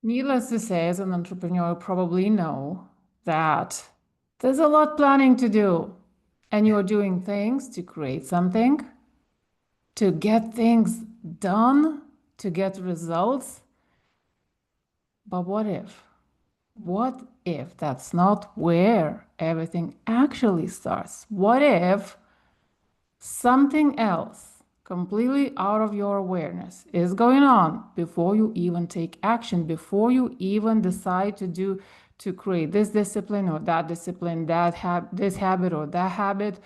Needless to say, as an entrepreneur, you probably know that there's a lot planning to do, and you're doing things to create something, to get things done, to get results. But what if? What if that's not where everything actually starts? What if something else, completely out of your awareness, is going on before you even take action, before you even decide to create this discipline or that discipline, this habit or that habit,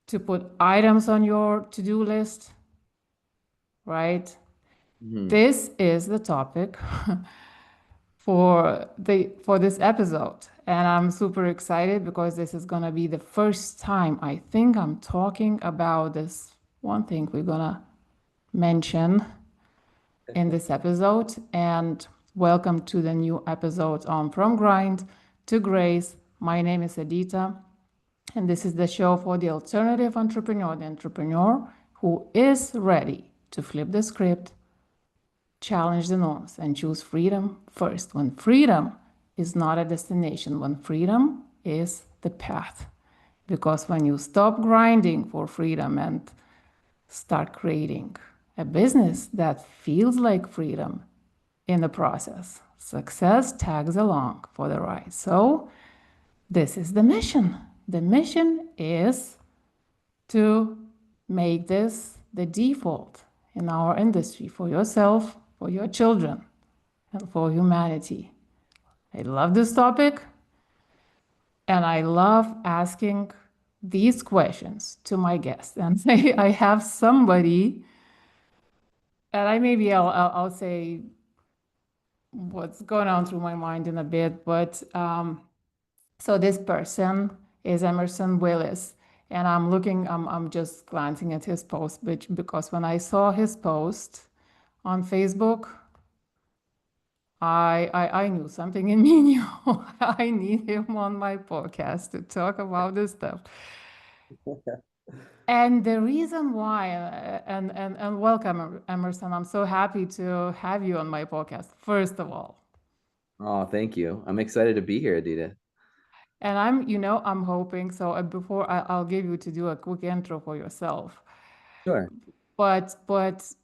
to put items on your to-do list, right? Mhm. This is the topic for this episode. And I'm super excited because this is gonna be the first time I think I'm talking about this one thing we're gonna mention in this episode. And welcome to the new episode on From Grind to Grace. My name is Edita, and this is the show for the alternative entrepreneur, the entrepreneur who is ready to flip the script, challenge the norms, and choose freedom first. When freedom is not a destination, when freedom is the path. Because when you stop grinding for freedom and start creating a business that feels like freedom in the process, success tags along for the ride. So, this is the mission. The mission is to make this the default in our industry for yourself, for your children, and for humanity. I love this topic and I love asking these questions to my guests. And I have somebody, and I'll say what's going on through my mind in a bit, but so this person is Emerson Willis. And I'm just glancing at his post, because when I saw his post on Facebook, I knew something in me knew I need him on my podcast to talk about this stuff. And the reason why, and welcome, Emerson. I'm so happy to have you on my podcast, first of all. Oh, thank you. I'm excited to be here, Adita. And I'm hoping so. Before I'll give you to do a quick intro for yourself, Sure. but but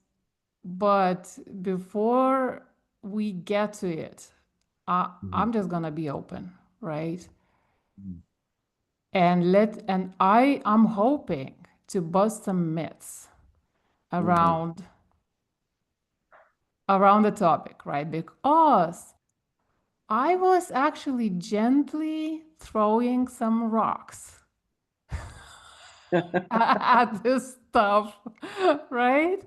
but before we get to it, Mhm. I'm just gonna be open, right? Mhm. And I'm hoping to bust some myths Mhm. around the topic, right? Because I was actually gently throwing some rocks at this stuff, right?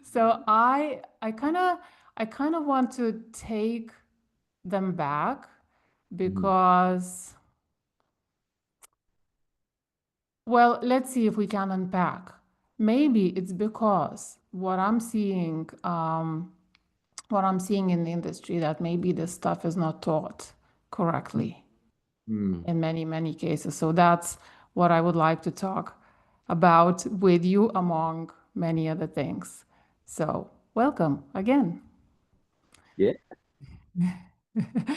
So I kind of want to take them back Mhm. because, well, let's see if we can unpack. Maybe it's because what I'm seeing in the industry, that maybe this stuff is not taught correctly Mhm. in many, many cases. So that's what I would like to talk about with you, among many other things. So, welcome again. Yeah,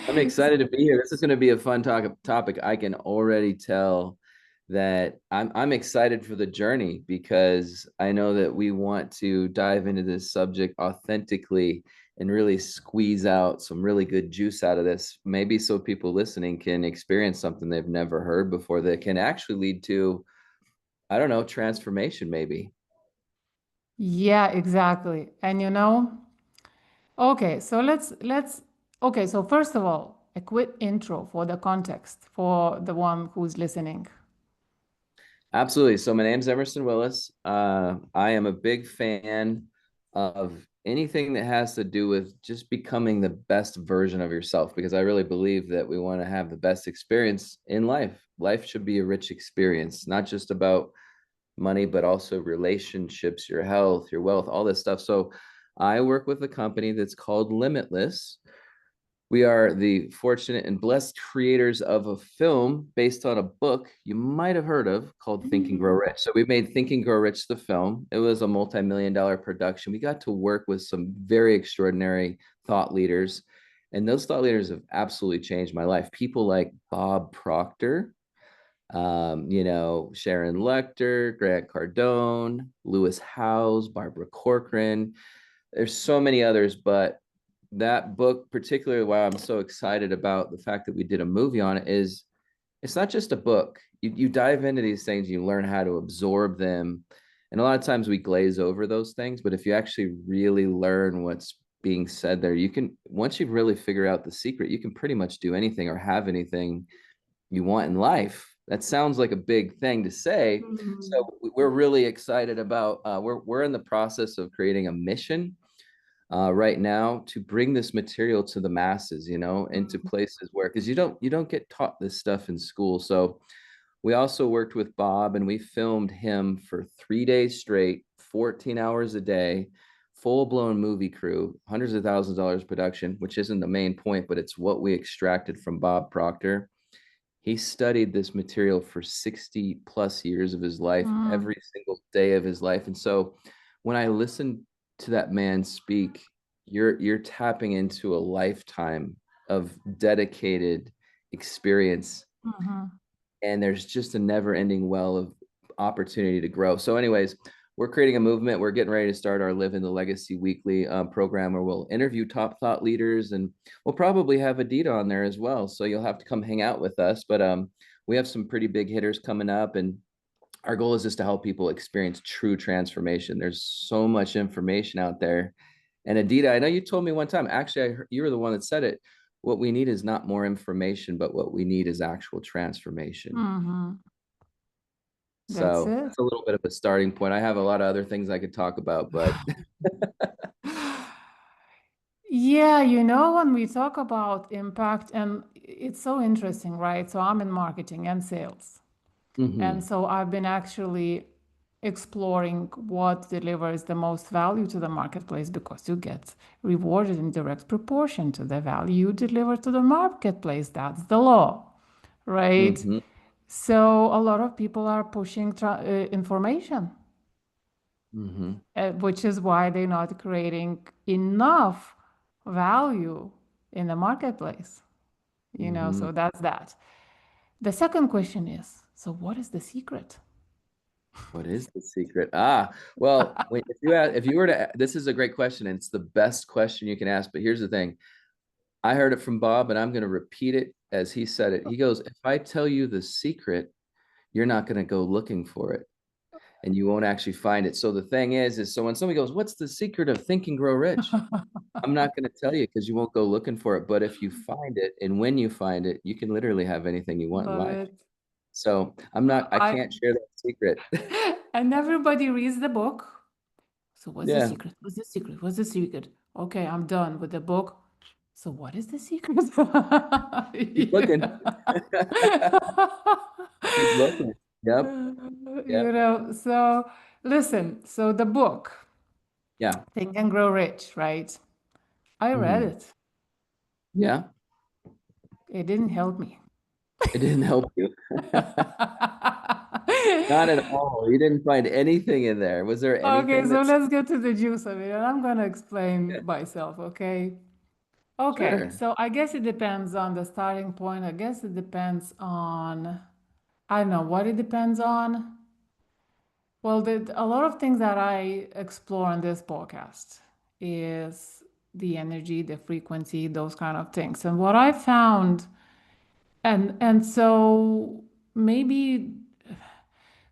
I'm excited to be here. This is going to be a fun topic. I can already tell that I'm excited for the journey because I know that we want to dive into this subject authentically and really squeeze out some really good juice out of this. Maybe so people listening can experience something they've never heard before that can actually lead to, I don't know, transformation maybe. Yeah, exactly. And okay, so okay, so first of all, a quick intro for the context for the one who's listening. Absolutely. So my name's Emerson Willis. I am a big fan of anything that has to do with just becoming the best version of yourself because I really believe that we want to have the best experience in life. Life should be a rich experience, not just about money, but also relationships, your health, your wealth, all this stuff. So I work with a company that's called Limitless. We are the fortunate and blessed creators of a film based on a book you might have heard of called Think and Grow Mhm. Rich. So we made Think and Grow Rich the film. It was a multi-million-dollar production. We got to work with some very extraordinary thought leaders. And those thought leaders have absolutely changed my life. People like Bob Proctor, Sharon Lecter, Grant Cardone, Lewis Howes, Barbara Corcoran. There's so many others, but that book, particularly why I'm so excited about the fact that we did a movie on it, is it's not just a book. You dive into these things, you learn how to absorb them. And a lot of times we glaze over those things, but if you actually really learn what's being said there, you can, once you really figure out the secret, you can pretty much do anything or have anything you want in life. That sounds like a big thing to say. Mhm. So we're really excited about we're in the process of creating a mission right now to bring this material to the masses, into Mhm. places where, because you don't get taught this stuff in school. So we also worked with Bob and we filmed him for 3 days straight, 14 hours a day, full blown movie crew, hundreds of thousands of dollars production, which isn't the main point, but it's what we extracted from Bob Proctor. He studied this material for 60 plus years of his life, Mhm. every single day of his life. And so when I listen to that man speak, you're tapping into a lifetime of dedicated experience, Mhm. and there's just a never-ending well of opportunity to grow. So anyways, we're creating a movement. We're getting ready to start our Live in the Legacy weekly program where we'll interview top thought leaders, and we'll probably have Adita on there as well. So you'll have to come hang out with us. But we have some pretty big hitters coming up, and our goal is just to help people experience true transformation. There's so much information out there. And Adita, I know you told me one time, actually, you were the one that said it. What we need is not more information, but what we need is actual transformation. Mhm. That's So it. that's a little bit of a starting point. I have a lot of other things I could talk about, but Yeah, when we talk about impact, and it's so interesting, right? So I'm in marketing and sales. And hmm so I've been actually exploring what delivers the most value to the marketplace because you get rewarded in direct proportion to the value you deliver to the marketplace. That's the law, right? hmm So a lot of people are pushing information, hmm which is why they're not creating enough value in the marketplace. hmm So that's that. The second question is, so what is the secret? What is the secret? Well, if you were to, this is a great question, and it's the best question you can ask. But here's the thing: I heard it from Bob, and I'm going to repeat it as he said it. He goes, "If I tell you the secret, you're not going to go looking for it, and you won't actually find it." So the thing is so when somebody goes, "What's the secret of Think and Grow Rich?" I'm not going to tell you because you won't go looking for it. But if you find it, and when you find it, you can literally have anything you want in Love life. it. I I can't share that secret. and everybody reads the book. So what's the Yeah, secret? What's the secret? What's the secret? Okay, I'm done with the book. So what is the secret? keep looking. Yeah. Keep looking. Yep. Yep. So listen, so the book, Yeah. Think and Grow Rich, right? I read hmm it. Yeah. It didn't help me. It didn't help you. Not at all. You didn't find anything in there. Was there Okay, anything so that's let's get to the juice of it. And I'm going to explain yeah, myself, okay? Okay, sure. so I guess it depends on the starting point. I guess it depends on, I don't know what it depends on. Well, a lot of things that I explore on this podcast is the energy, the frequency, those kind of things. And what I found, and so maybe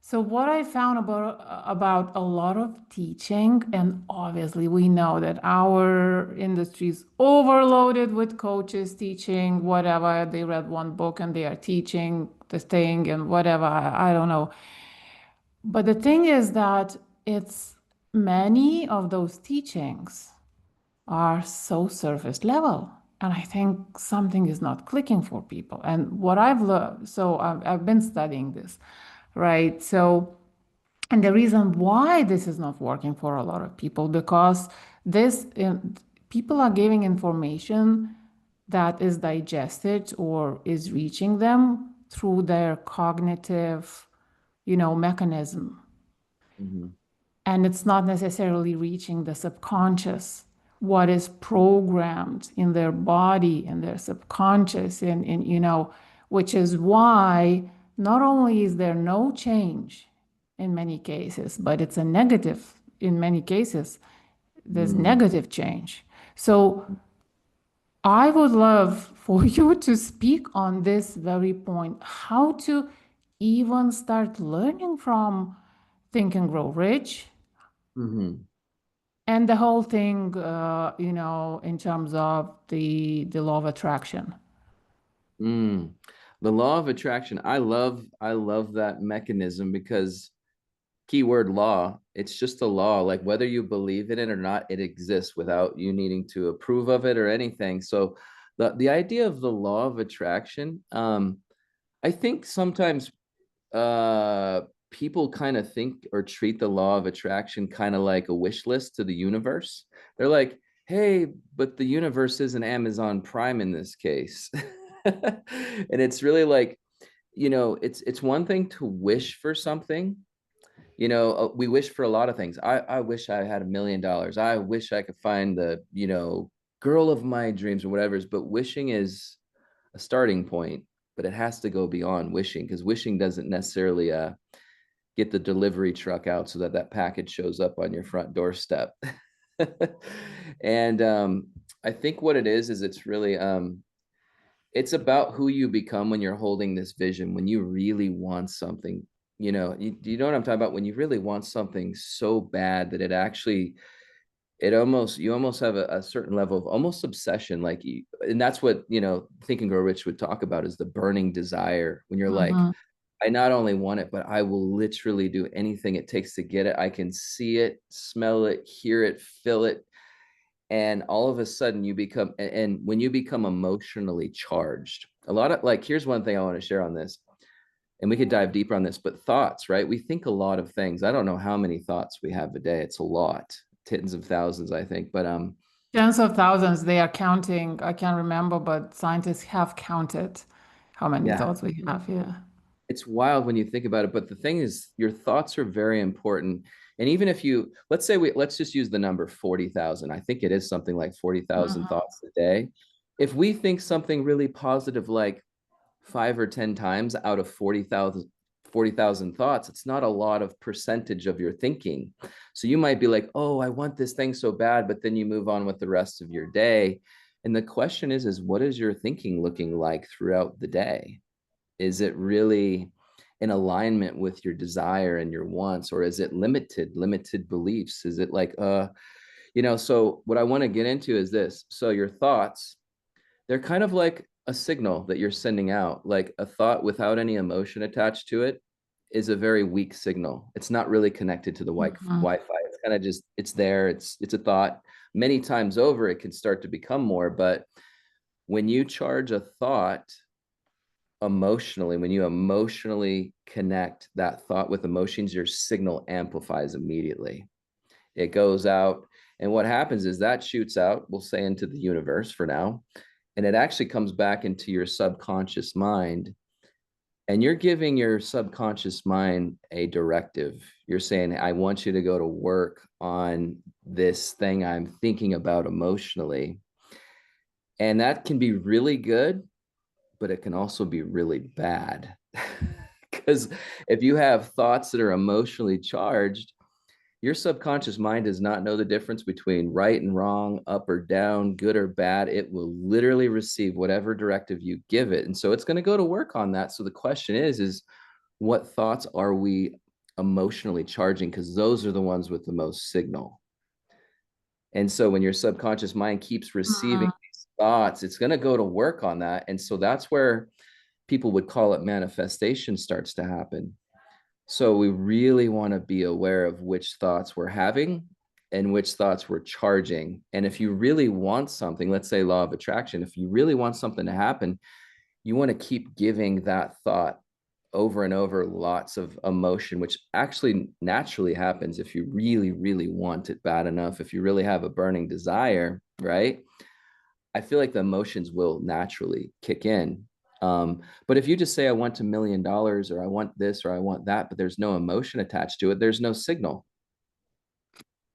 so what I found about a lot of teaching, and obviously we know that our industry is overloaded with coaches teaching whatever. They read one book and they are teaching the thing and whatever. I don't know. But the thing is that it's many of those teachings are so surface level. And I think something is not clicking for people. And what I've learned, so I've been studying this, right? So and the reason why this is not working for a lot of people, because this people are giving information that is digested or is reaching them through their cognitive, mechanism. hmm And it's not necessarily reaching the subconscious, what is programmed in their body and their subconscious and which is why not only is there no change in many cases, but it's a negative in many cases. There's Mm, negative change. So I would love for you to speak on this very point, how to even start learning from Think and Grow Rich mhm. and the whole thing, in terms of the law of attraction. Mm. The law of attraction. I love that mechanism because keyword law, it's just a law. Like whether you believe in it or not, it exists without you needing to approve of it or anything. So the idea of the law of attraction, I think sometimes uh people kind of think or treat the law of attraction kind of like a wish list to the universe. They're like, hey, but the universe isn't Amazon Prime in this case. And it's really like, it's one thing to wish for something. We wish for a lot of things. I wish I had $1 million. I wish I could find the, girl of my dreams or whatever. But wishing is a starting point, but it has to go beyond wishing, because wishing doesn't necessarily get the delivery truck out so that that package shows up on your front doorstep. And I think what it is it's really it's about who you become when you're holding this vision, when you really want something. You know what I'm talking about? When you really want something so bad that it actually, you almost have a certain level of almost obsession, like and that's what, Think and Grow Rich would talk about, is the burning desire, when you're like, Mhm. I not only want it, but I will literally do anything it takes to get it. I can see it, smell it, hear it, feel it. And all of a sudden you become, and when you become emotionally charged, a lot of, like, here's one thing I want to share on this, and we could dive deeper on this, but thoughts, right? We think a lot of things. I don't know how many thoughts we have a day. It's a lot, tens of thousands, I think. But Tens of thousands, they are counting. I can't remember, but scientists have counted how many yeah, thoughts we have here. it's wild when you think about it. But the thing is, your thoughts are very important. And even if you, let's just use the number 40,000. I think it is something like 40,000 Mhm. thoughts a day. If we think something really positive, like 5 or 10 times out of 40,000 thoughts, it's not a lot of percentage of your thinking. So you might be like, oh, I want this thing so bad, but then you move on with the rest of your day. And the question is what is your thinking looking like throughout the day? Is it really in alignment with your desire and your wants, or is it limited beliefs? Is it like, so what I want to get into is this. So your thoughts, they're kind of like a signal that you're sending out. Like a thought without any emotion attached to it is a very weak signal. It's not really connected to the Mhm. Wi-Fi. It's kind of just, it's there. It's a thought. Many times over, it can start to become more. But when you charge a thought emotionally, when you emotionally connect that thought with emotions, your signal amplifies immediately. It goes out. And what happens is that shoots out, we'll say, into the universe for now. And it actually comes back into your subconscious mind. And you're giving your subconscious mind a directive. You're saying, I want you to go to work on this thing I'm thinking about emotionally. And that can be really good, but it can also be really bad. Because if you have thoughts that are emotionally charged, your subconscious mind does not know the difference between right and wrong, up or down, good or bad. It will literally receive whatever directive you give it. And so it's going to go to work on that. So the question is what thoughts are we emotionally charging? Because those are the ones with the most signal. And so when your subconscious mind keeps receiving Mhm. these thoughts, it's going to go to work on that. And so that's where people would call it manifestation starts to happen. So we really want to be aware of which thoughts we're having and which thoughts we're charging. And if you really want something, let's say law of attraction, if you really want something to happen, you want to keep giving that thought over and over lots of emotion, which actually naturally happens if you really, really want it bad enough. If you really have a burning desire, right? I feel like the emotions will naturally kick in. But if you just say, I want $1 million, or I want this, or I want that, but there's no emotion attached to it, there's no signal.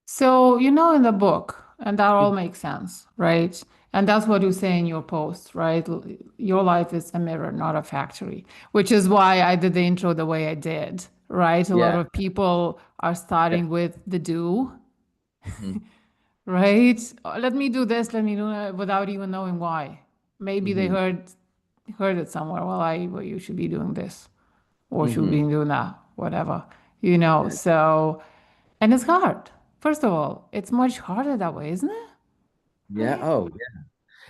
So, in the book, And that all makes sense, right? And that's what you say in your post, right? Your life is a mirror, not a factory, which is why I did the intro the way I did, right? A lot Yeah. of people are Yeah. starting with the do, Hmm. right? Let me do this, let me do that without even knowing why. Maybe they Hmm. heard it somewhere. Well, you should be doing this or should be Hmm. doing that, whatever, you know. So, and it's hard. First of all, it's much harder that way, isn't it? Yeah. Oh,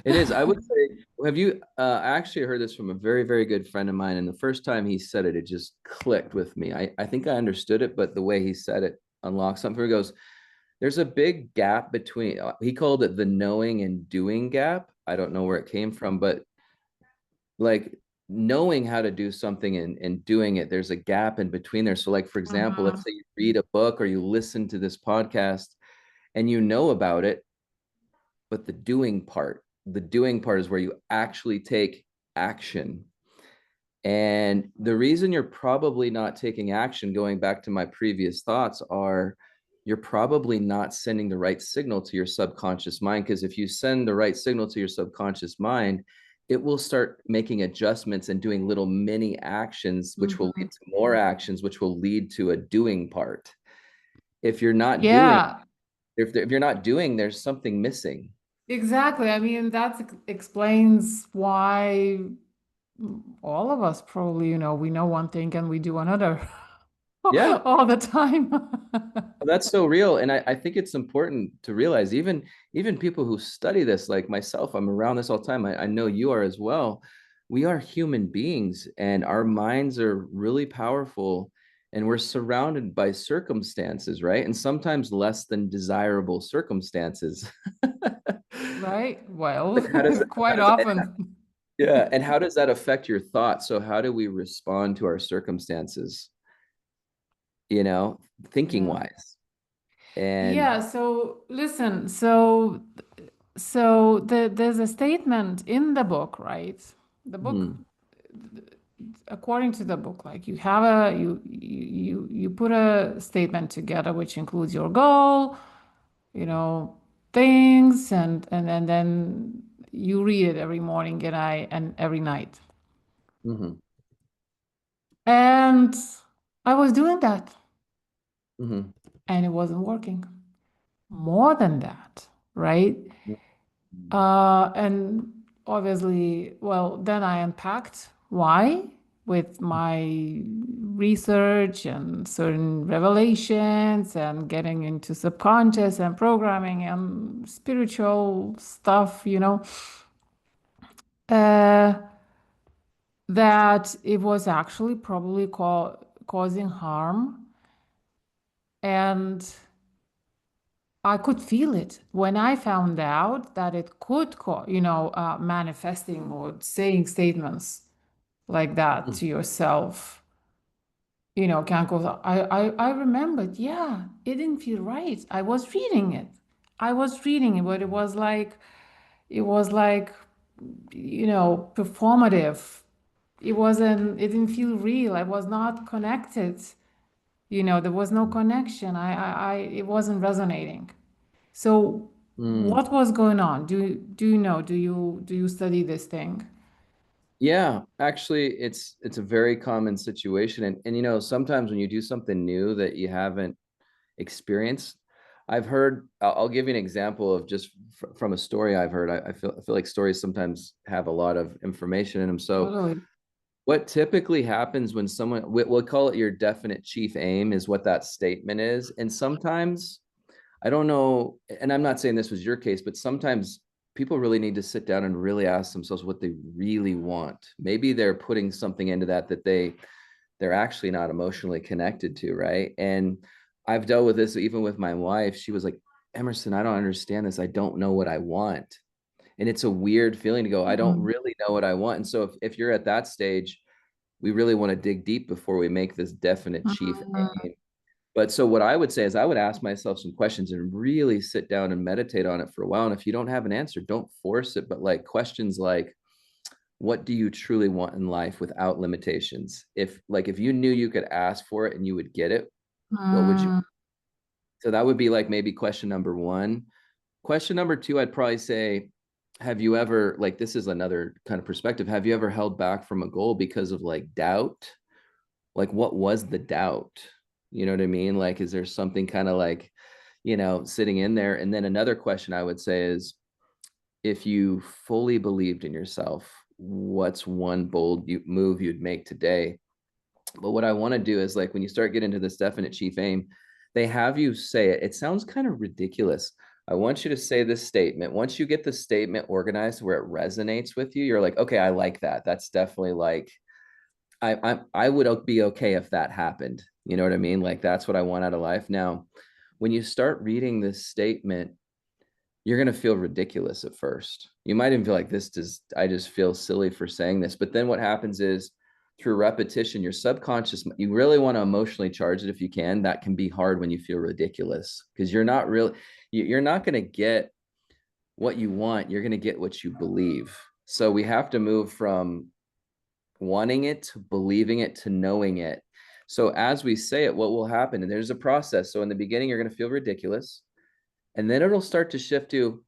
it is. I would say, have you I actually heard this from a very, very good friend of mine, and the first time he said it, it just clicked with me. I think I understood it, but the way he said it unlocked something. He goes, there's a big gap between, he called it the knowing and doing gap. I don't know where it came from, but like knowing how to do something and doing it, there's a gap in between there. So like, for example, let's Mhm. say you read a book or you listen to this podcast and you know about it, but the doing part is where you actually take action. And the reason you're probably not taking action, going back to my previous thoughts, are you're probably not sending the right signal to your subconscious mind. Because if you send the right signal to your subconscious mind, it will start making adjustments and doing little mini actions, which will Mhm. lead to more actions, which will lead to a doing part. If you're not doing, Yeah, if you're not doing, there's something missing. exactly. I mean, that explains why all of us probably, we know one thing and we do another Yeah. all the time. That's so real. And I think it's important to realize even people who study this, like myself, I'm around this all the time. I know you are as well. We are human beings and our minds are really powerful and we're surrounded by circumstances, right? And sometimes less than desirable circumstances. Right? Well, Like how quite does often. yeah, and how does that affect your thoughts? So how do we respond to our circumstances, you know, thinking Yeah. wise? And Yeah, so listen, there's a statement in the book, right? The book, mhm, according to the book, like you have a you put a statement together which includes your goal, you know, things, and then you read it every morning and every night. mhm, And I was doing that mhm. and it wasn't working. More than that, right? Mhm. And obviously, well, then I unpacked why with my research and certain revelations and getting into subconscious and programming and spiritual stuff, uh, that it was actually probably causing harm. And I could feel it when I found out that it could manifesting or saying statements like that Mhm. to yourself, can cause. I remembered, yeah, it didn't feel right. I was reading it. But it was like, performative. It didn't feel real. I was not connected. There was no connection. It wasn't resonating. So Mm. what was going on? Do you know? Do you study this thing? Yeah, actually, it's a very common situation, and sometimes when you do something new that you haven't experienced, I've heard. I'll give you an example of just from a story I've heard. I feel like stories sometimes have a lot of information in them. So, Totally. what typically happens when someone we'll call it your definite chief aim is what that statement is, and sometimes I don't know, and I'm not saying this was your case, but sometimes people really need to sit down and really ask themselves what they really want. Maybe they're putting something into that they're actually not emotionally connected to, right? And I've dealt with this even with my wife. She was like, Emerson, I don't understand this. I don't know what I want. And it's a weird feeling to go, I don't Mm. really know what I want. And so if you're at that stage, we really want to dig deep before we make this definite chief Mm. aim. But so what I would say is I would ask myself some questions and really sit down and meditate on it for a while. And if you don't have an answer, don't force it. But like questions like, what do you truly want in life without limitations? If you knew you could ask for it and you would get it, what would you? Mm. So that would be like maybe question number one. Question number two, I'd probably say, have you ever, like, this is another kind of perspective. Have you ever held back from a goal because of like doubt? Like, what was the doubt? You know what I mean? Like, is there something kind of like, sitting in there? And then another question I would say is, if you fully believed in yourself, what's one bold move you'd make today? But what I want to do is, like, when you start getting into this definite chief aim, they have you say it. It sounds kind of ridiculous. I want you to say this statement. Once you get the statement organized where it resonates with you, you're like, okay, I like that. That's definitely like, I would be okay if that happened. You know what I mean? Like, that's what I want out of life. Now, when you start reading this statement, you're going to feel ridiculous at first. You might even feel like, I just feel silly for saying this. But then what happens is, through repetition, your subconscious, you really want to emotionally charge it if you can. That can be hard when you feel ridiculous, because you're not going to get what you want. You're going to get what you believe. So we have to move from wanting it to believing it to knowing it. So as we say it, what will happen? And there's a process. So in the beginning, you're going to feel ridiculous. And then it'll start to shift to,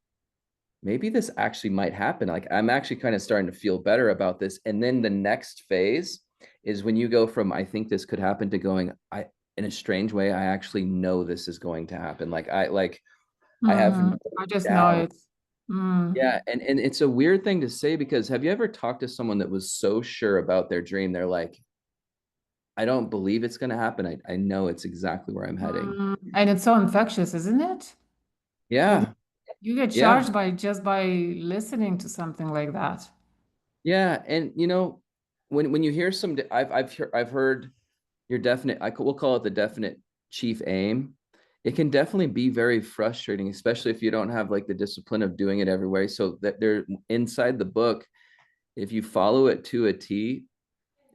maybe this actually might happen. Like, I'm actually kind of starting to feel better about this. And then the next phase is when you go from, I think this could happen, to going, in a strange way, I actually know this is going to happen. I have no I just know doubt. it. Mm. Yeah. And it's a weird thing to say, because have you ever talked to someone that was so sure about their dream? They're like, I don't believe it's going to happen. I know it's exactly where I'm heading. And it's so infectious, isn't it? You Yeah. you get Yeah. charged by just by listening to something like that. Yeah. And when you hear I've heard your definite, we'll call it the definite chief aim. It can definitely be very frustrating, especially if you don't have like the discipline of doing it every way. So that they're inside the book, if you follow it to a T,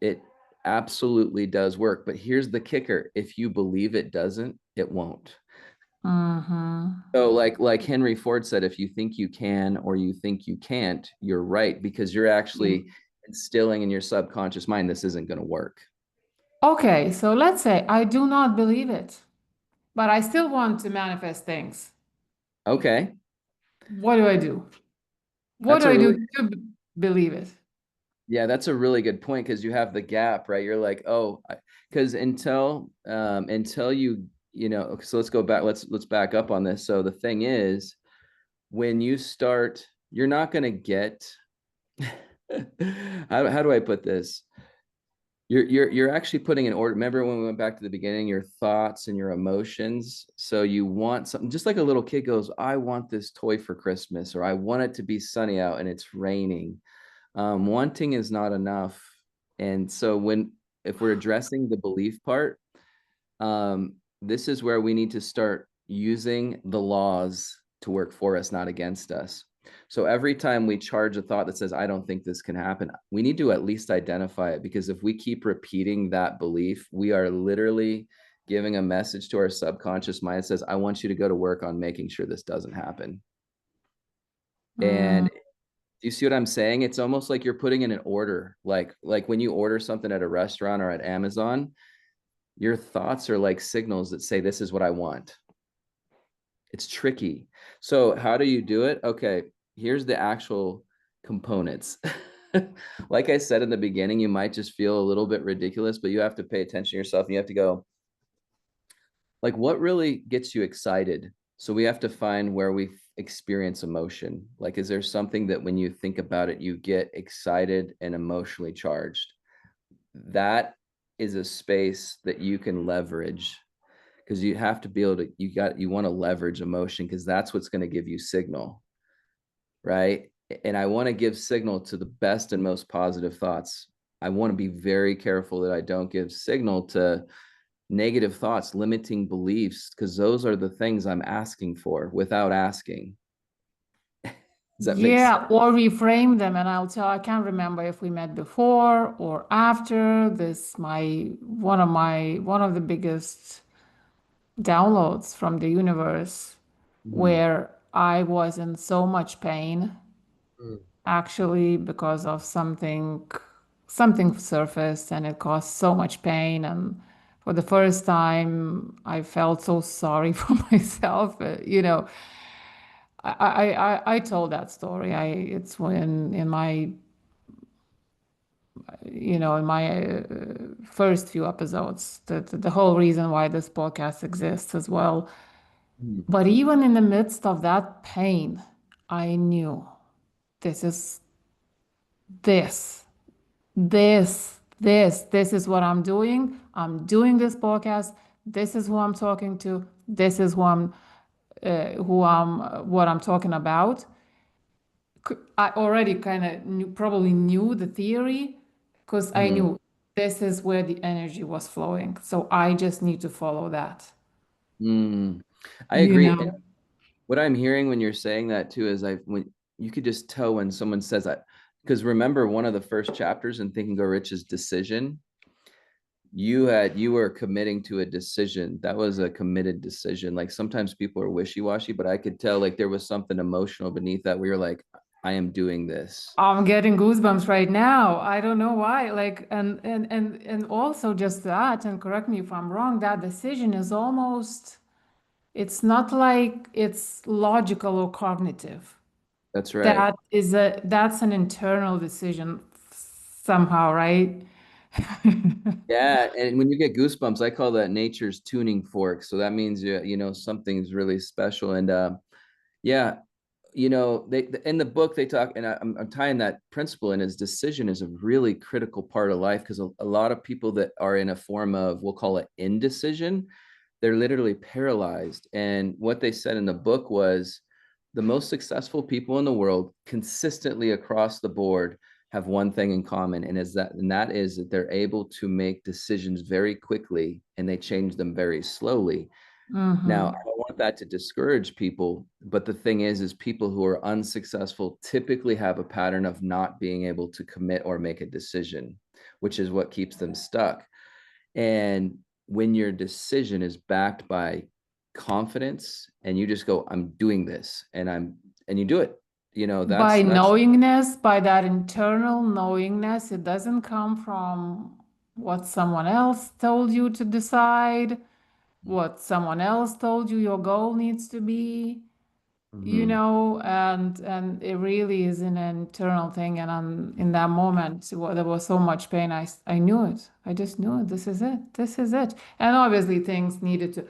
it absolutely does work. But here's the kicker: if you believe it doesn't, it won't. Mm-hmm. So like Henry Ford said, if you think you can or you think you can't, you're right, because you're Yeah. actually instilling in your subconscious mind, this isn't going to work. Okay, so let's say I do not believe it, but I still want to manifest things. Okay. What do I do? What That's do a I do really, to believe it? yeah, that's a really good point, because you have the gap, right? You're like, oh, because until so let's go back, let's back up on this. So the thing is, when you start, you're not going to get how do I put this? You're actually putting in order. Remember when we went back to the beginning, your thoughts and your emotions. So you want something, just like a little kid goes, I want this toy for Christmas, or I want it to be sunny out and it's raining. Wanting is not enough. And so if we're addressing the belief part, this is where we need to start using the laws to work for us, not against us. So every time we charge a thought that says, I don't think this can happen, we need to at least identify it, because if we keep repeating that belief, we are literally giving a message to our subconscious mind that says, I want you to go to work on making sure this doesn't happen. Mm, And do you see what I'm saying? It's almost like you're putting in an order, like when you order something at a restaurant or at Amazon, your thoughts are like signals that say, this is what I want. It's tricky. So how do you do it? Okay, here's the actual components. Like I said in the beginning, you might just feel a little bit ridiculous, but you have to pay attention to yourself, and you have to go, like, what really gets you excited? So we have to find where we experience emotion. Like, is there something that when you think about it, you get excited and emotionally charged? That is a space that you can leverage, because you have to be able to, you want to leverage emotion, because that's what's going to give you signal, right? And I want to give signal to the best and most positive thoughts. I want to be very careful that I don't give signal to negative thoughts, limiting beliefs, because those are the things I'm asking for without asking. Does that make sense? yeah, or reframe them, and I can't remember if we met before or after this. One of the biggest downloads from the universe, Mhm. where I was in so much pain, actually, because of something surfaced, and it caused so much pain. And for the first time, I felt so sorry for myself. I told that story. It's when in my, in my first few episodes, the whole reason why this podcast exists as well. Mm. But even in the midst of that pain, I knew this is this, this is what I'm doing. I'm doing this podcast. This is who I'm talking to. This is what I'm talking about. I already kind of probably knew the theory because I Mm. knew this is where the energy was flowing. So I just need to follow that, Mm. I you agree. And know. what I'm hearing when you're saying that too is when you could just tell when someone says that, because remember one of the first chapters in Think and Go Rich is decision. You were committing to a decision. That was a committed decision. Like sometimes people are wishy-washy, but I could tell like there was something emotional beneath that. We were like, I am doing this. I'm getting goosebumps right now. I don't know why. Like, and also just that, and correct me if I'm wrong, that decision is almost, it's not like it's logical or cognitive. That's right. That's an internal decision somehow, right? Yeah, and when you get goosebumps, I call that nature's tuning fork. So that means something's really special. And yeah, they in the book they talk, and I'm tying that principle in, is decision is a really critical part of life because a lot of people that are in a form of, we'll call it indecision, they're literally paralyzed. And what they said in the book was the most successful people in the world consistently across the board have one thing in common, and that is that they're able to make decisions very quickly and they change them very slowly. Now, Mm-hmm. I don't want that to discourage people, but the thing is people who are unsuccessful typically have a pattern of not being able to commit or make a decision, which is what keeps them stuck. And when your decision is backed by confidence and you just go, I'm doing this, and you do it, By that's knowingness, by that internal knowingness, it doesn't come from what someone else told you to decide, what someone else told you your goal needs to be, Mhm. and it really is an internal thing. And in that moment, there was so much pain. I knew it. I just knew it. This is it. This is it. And obviously, things needed to.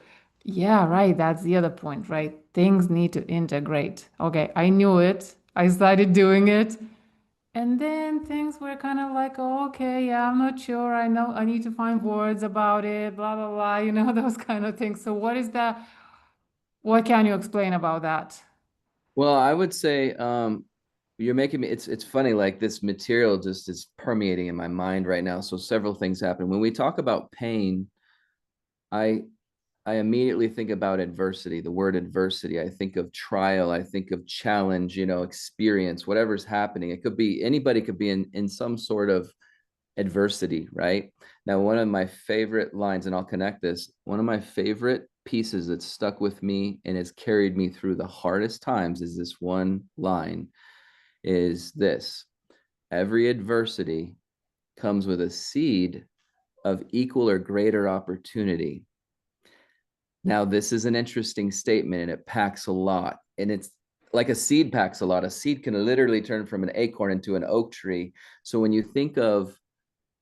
Yeah, right. That's the other point, right? Things need to integrate. Okay, I knew it. I started doing it. And then things were kind of like, oh, okay, yeah, I'm not sure. I know I need to find words about it, blah, blah, blah, those kind of things. So, what is that? What can you explain about that? Well, I would say you're making me, it's funny, like this material just is permeating in my mind right now. So several things happen. When we talk about pain, I I immediately think about adversity, the word adversity. I think of trial, I think of challenge, experience, whatever's happening. It could be anybody could be in some sort of adversity, right? Now, one of my favorite lines, and I'll connect this, one of my favorite pieces that stuck with me and has carried me through the hardest times is this one line, is this: every adversity comes with a seed of equal or greater opportunity. Now, this is an interesting statement and it packs a lot. And it's like a seed packs a lot. A seed can literally turn from an acorn into an oak tree. So when you think of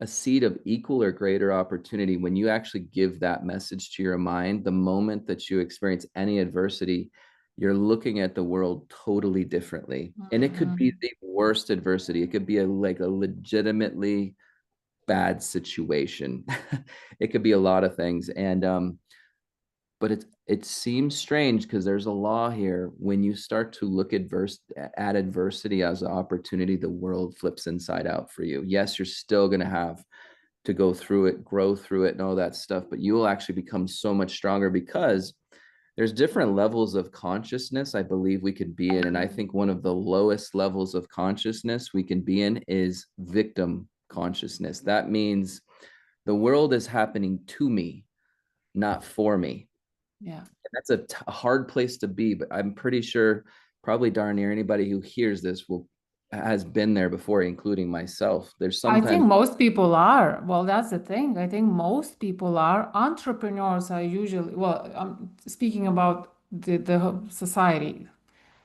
a seed of equal or greater opportunity, when you actually give that message to your mind, the moment that you experience any adversity, you're looking at the world totally differently. And it could be Mhm. the worst adversity. It could be like a legitimately bad situation. It could be a lot of things. And but it seems strange because there's a law here. When you start to look at adversity as an opportunity, the world flips inside out for you. Yes, you're still going to have to go through it, grow through it, and all that stuff, but you will actually become so much stronger because there's different levels of consciousness I believe we could be in. And I think one of the lowest levels of consciousness we can be in is victim consciousness. That means the world is happening to me, not for me. Yeah. That's a hard place to be, but I'm pretty sure probably darn near anybody who hears this will has been there before, including myself. There's I think sometimes, most people are. Well, that's the thing. I think most people are. Entrepreneurs are usually, well, I'm speaking about the society.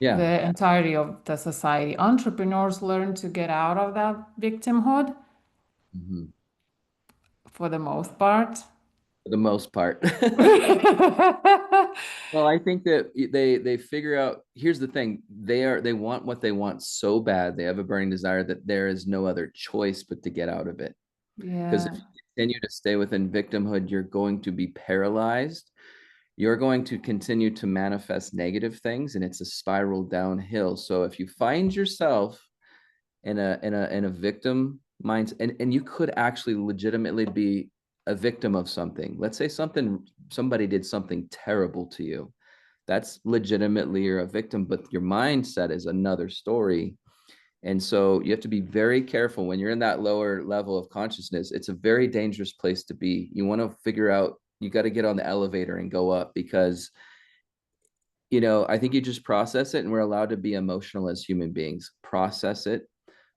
Yeah. the entirety of the society. Entrepreneurs learn to get out of that victimhood Mhm. for the most part. For the most part. Well, I think that they figure out, here's the thing. They want what they want so bad. They have a burning desire that there is no other choice but to get out of it. Because if Yeah. you continue to stay within victimhood, you're going to be paralyzed. You're going to continue to manifest negative things, and it's a spiral downhill. So if you find yourself in a victim mind, and you could actually legitimately be a victim of something. Let's say somebody did something terrible to you. That's legitimately you're a victim, but your mindset is another story. And so you have to be very careful when you're in that lower level of consciousness. It's a very dangerous place to be. You want to figure out, you got to get on the elevator and go up because, I think you just process it, and we're allowed to be emotional as human beings. Process it,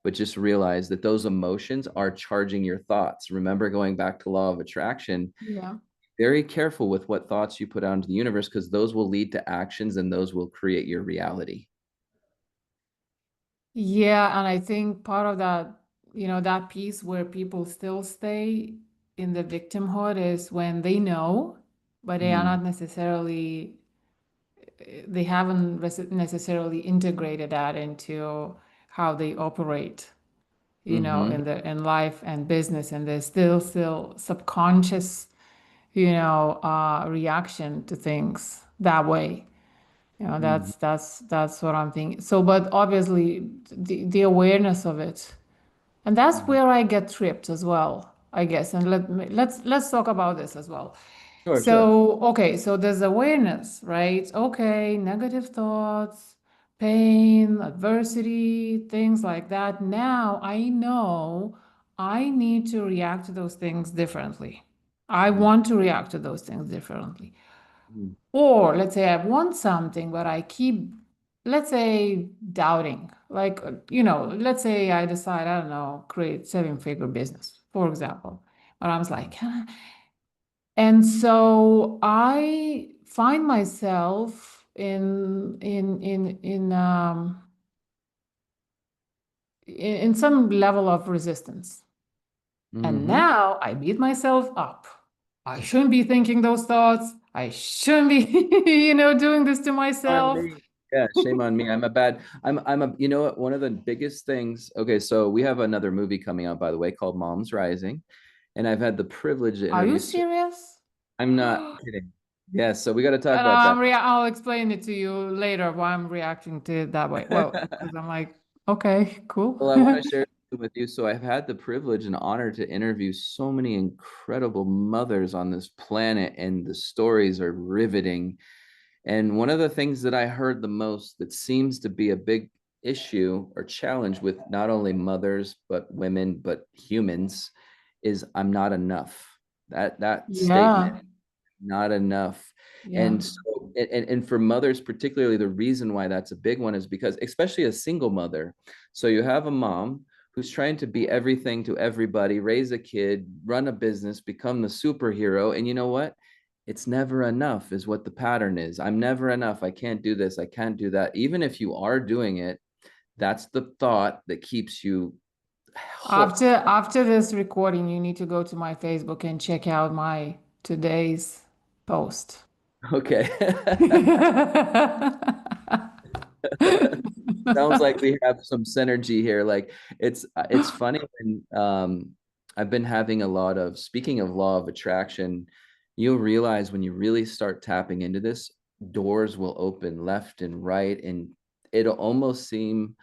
but just realize that those emotions are charging your thoughts. Remember, going back to law of attraction, Yeah. very careful with what thoughts you put out into the universe because those will lead to actions and those will create your reality. Yeah, and I think part of that, that piece where people still stay in the victimhood is when they know, but they are Mm-hmm. not necessarily, they haven't necessarily integrated that into how they operate, Mm-hmm. in life and business, and there's still subconscious, reaction to things that way. Mm-hmm. That's what I'm thinking. So, but obviously, the awareness of it, and that's Mm-hmm. where I get tripped as well, I guess. And let's talk about this as well. Sure, sure. So, okay, so there's awareness, right? Okay, negative thoughts, pain, adversity, things like that. Now I know I need to react to those things differently. I want to react to those things differently. Mm-hmm. Or let's say I want something, but I keep, let's say, doubting. Like, let's say I decide, I don't know, create seven-figure business, for example. But I was like, "Huh?" And so I find myself in some level of resistance. And Mm-hmm. now I beat myself up. I shouldn't be thinking those thoughts. I shouldn't be, doing this to On myself. me. Yeah, shame on me. You know what? One of the biggest things. Okay, so we have another movie coming out, by the way, called Mom's Rising. And I've had the privilege to Are you interview. serious? I'm not kidding. Yeah, so we got to talk And about that. I'll explain it to you later why I'm reacting to it that way. Well, because I'm like, okay, cool. Well, I want to share with you. So I've had the privilege and honor to interview so many incredible mothers on this planet, and the stories are riveting. And one of the things that I heard the most that seems to be a big issue or challenge with not only mothers, but women, but humans is I'm not enough. That statement, Yeah, not enough. yeah. And so, and for mothers particularly, the reason why that's a big one is because, especially a single mother, so you have a mom who's trying to be everything to everybody, raise a kid, run a business, become the superhero, and you know what, it's never enough is what the pattern is. I'm never enough. I can't do this, I can't do that. Even if you are doing it, that's the thought that keeps you After hooked. after this recording, you need to go to my Facebook and check out my today's post. Okay. Sounds like we have some synergy here. Like it's funny when I've been having a lot of, speaking of law of attraction, you'll realize when you really start tapping into this, doors will open left and right, and it'll almost seem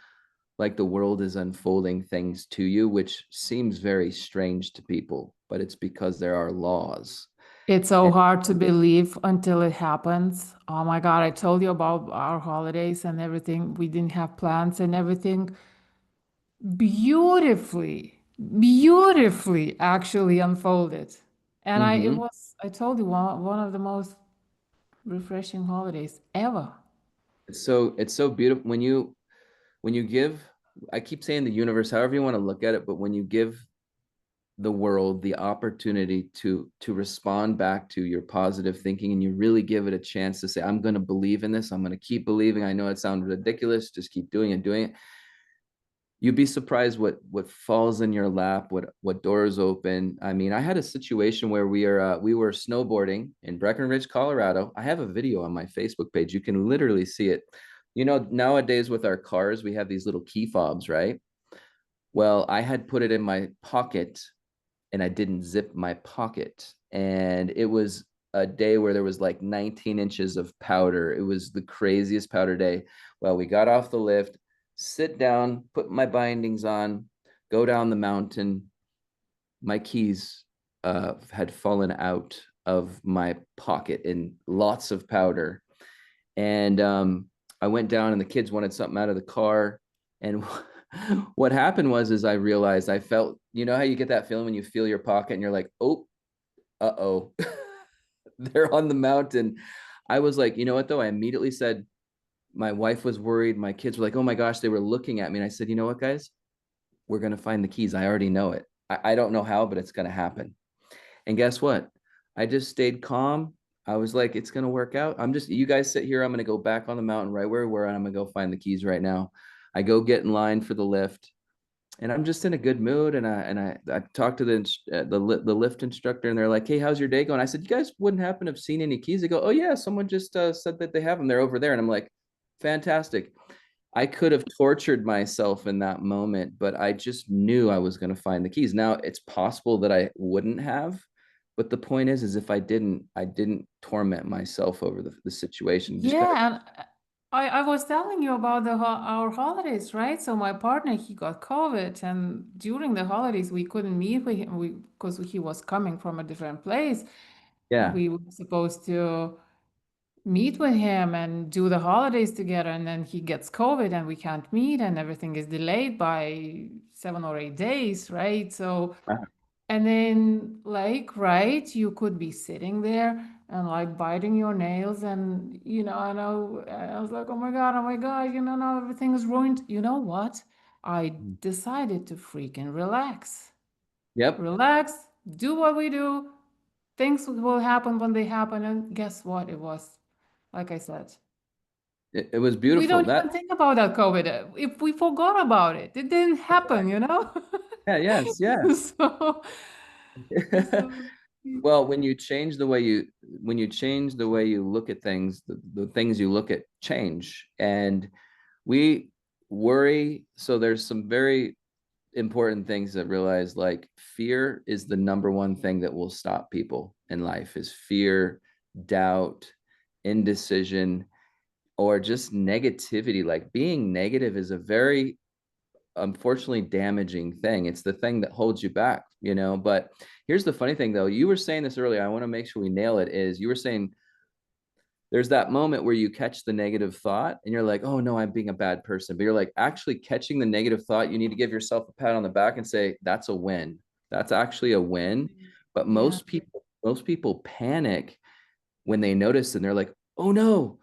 like the world is unfolding things to you, which seems very strange to people, but it's because there are laws. It's so And hard to believe until it happens. Oh my God, I told you about our holidays and everything. We didn't have plans and everything. Beautifully actually unfolded. And mhm. I told you, one of the most refreshing holidays ever. It's so beautiful when you give, I keep saying the universe, however you want to look at it, but when you give the world the opportunity to respond back to your positive thinking, and you really give it a chance to say, I'm going to believe in this, I'm going to keep believing. I know it sounds ridiculous, just keep doing it, you'd be surprised what falls in your lap, what doors open. I mean, I had a situation where we were snowboarding in Breckenridge, Colorado. I have a video on my Facebook page. You can literally see it. You know, nowadays with our cars, we have these little key fobs, right? Well, I had put it in my pocket and I didn't zip my pocket. And it was a day where there was like 19 inches of powder. It was the craziest powder day. Well, we got off the lift, sit down, put my bindings on, go down the mountain. My keys had fallen out of my pocket in lots of powder. And I went down and the kids wanted something out of the car. And what happened was, is I realized I felt, you know how you get that feeling when you feel your pocket and you're like, oh, uh-oh, they're on the mountain. I was like, you know what though? I immediately said, my wife was worried. My kids were like, oh my gosh, they were looking at me. And I said, you know what, guys? We're going to find the keys. I already know it. I don't know how, but it's going to happen. And guess what? I just stayed calm. I was like, it's going to work out. You guys sit here. I'm going to go back on the mountain right where we were, and I'm going to go find the keys right now. I go get in line for the lift, and I'm just in a good mood. And I talked to the lift instructor, and they're like, hey, how's your day going? I said, you guys wouldn't happen to have seen any keys? They go, oh yeah, someone just said that they have them. They're over there. And I'm like, fantastic. I could have tortured myself in that moment, but I just knew I was going to find the keys. Now it's possible that I wouldn't have, but the point is if I didn't torment myself over the situation. Just kind of, Yeah, and I was telling you about our holidays, right? So my partner, he got COVID, and during the holidays we couldn't meet with him because he was coming from a different place. yeah. We were supposed to meet with him and do the holidays together, and then he gets COVID and we can't meet, and everything is delayed by 7 or 8 days, right? So and then, like, right, you could be sitting there and like biting your nails, and I was like, oh my God, now everything is ruined. You know what? I decided to freaking relax. Yep. Relax, do what we do. Things will happen when they happen. And guess what? It was, like I said, It was we beautiful. don't even think about that COVID. If we forgot about it, it didn't happen, you know? Yeah, yes, yeah. So, so. Well, when you change the way you look at things, the things you look at change. And we worry. So there's some very important things that realize, like, fear is the number one thing that will stop people in life, is fear, doubt, indecision, or just negativity. Like, being negative is a very unfortunately damaging thing. It's the thing that holds you back, but here's the funny thing though. You were saying this earlier, I want to make sure we nail it, is you were saying there's that moment where you catch the negative thought and you're like, oh no, I'm being a bad person. But you're like, actually catching the negative thought, you need to give yourself a pat on the back and say, that's a win. That's actually a win. But Yeah. most people panic when they notice, and they're like, oh no,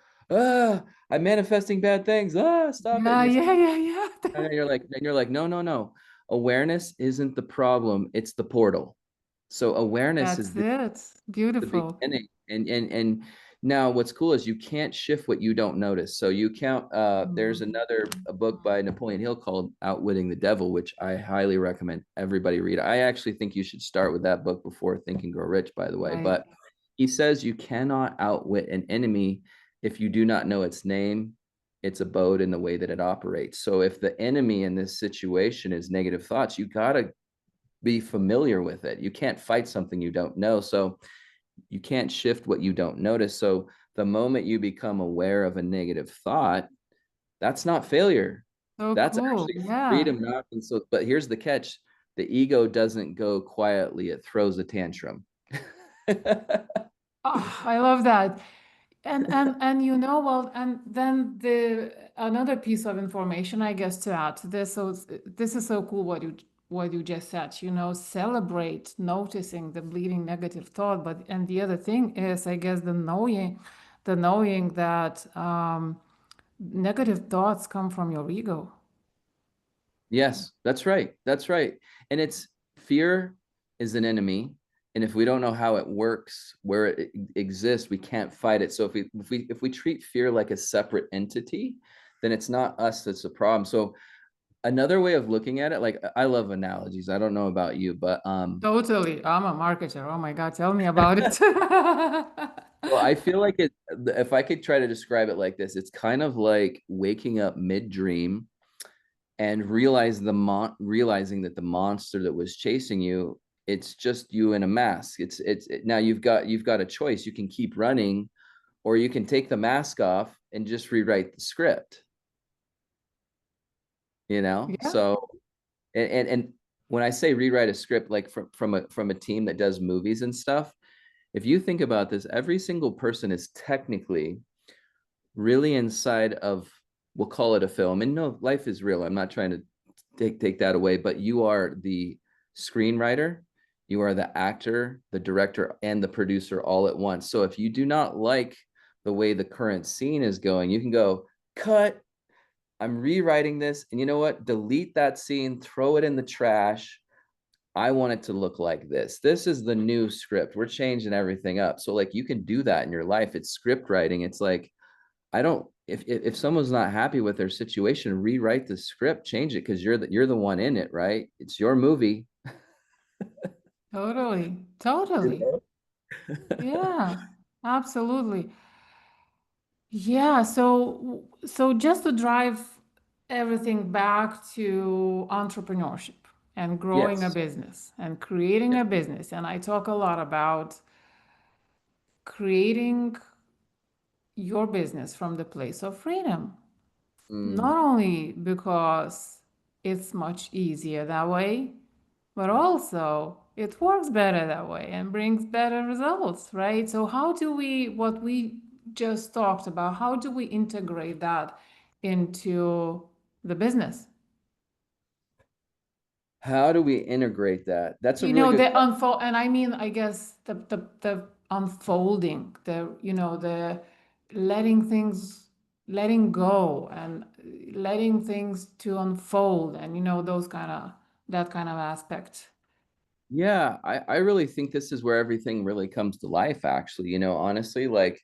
I'm manifesting bad things. Stop it. Yeah, yeah, yeah, yeah. And you're like, no, no, no. Awareness isn't the problem, it's the portal. So awareness is That's it. the Beautiful. beginning. And now what's cool is you can't shift what you don't notice. So you can't there's Mhm. a book by Napoleon Hill called Outwitting the Devil, which I highly recommend everybody read. I actually think you should start with that book before Think and Grow Rich, by the way. Right. But he says you cannot outwit an enemy if you do not know its name, its abode, and the way that it operates. So if the enemy in this situation is negative thoughts, you got to be familiar with it. You can't fight something you don't know. So you can't shift what you don't notice. So the moment you become aware of a negative thought, that's not failure. So That's cool. actually Yeah. freedom. Not so. But here's the catch: the ego doesn't go quietly; it throws a tantrum. Oh, I love that. And well, and then the another piece of information, I guess, to add to this. So this is so cool what you just said. Celebrate noticing the bleeding negative thought. But and the other thing is, I guess, the knowing that negative thoughts come from your ego. Yes, that's right. That's right. And it's fear. is an enemy. And if we don't know how it works, where it exists, we can't fight it. So if we treat fear like a separate entity, then it's not us that's the problem. So another way of looking at it, like I love analogies. I don't know about you, but Totally. I'm a marketer. Oh my God, tell me about it. well, I feel like it, if I could try to describe it like this, it's kind of like waking up mid-dream and realizing that the monster that was chasing you, it's just you in a mask. Now you've got a choice. You can keep running, or you can take the mask off and just rewrite the script, you know? Yeah, So and when I say rewrite a script, like from a team that does movies and stuff, if you think about this, every single person is technically really inside of, we'll call it a film. And no, life is real. I'm not trying to take that away, but you are the screenwriter, you are the actor, the director, and the producer all at once. So if you do not like the way the current scene is going, you can go, cut, I'm rewriting this. And you know what? Delete that scene, throw it in the trash. I want it to look like this. This is the new script. We're changing everything up. So like you can do that in your life. It's script writing. It's like, I don't, if someone's not happy with their situation, rewrite the script, change it, because you're the one in it, right? It's your movie. totally. Totally. Yeah, absolutely. Yeah, so just to drive everything back to entrepreneurship and growing a Yes. business and creating Yeah. a business. And I talk a lot about creating your business from the place of freedom. Mm, Not only because it's much easier that way, but also it works better that way and brings better results, right? So, how do we, what we just talked about, how do we integrate that into the business? how do we integrate that? That's a You really know, good the question. unfold, and I mean, I guess the unfolding, the letting things, letting go and letting things to unfold, and those kind of that kind of aspect. Yeah, I really think this is where everything really comes to life, actually. Honestly, like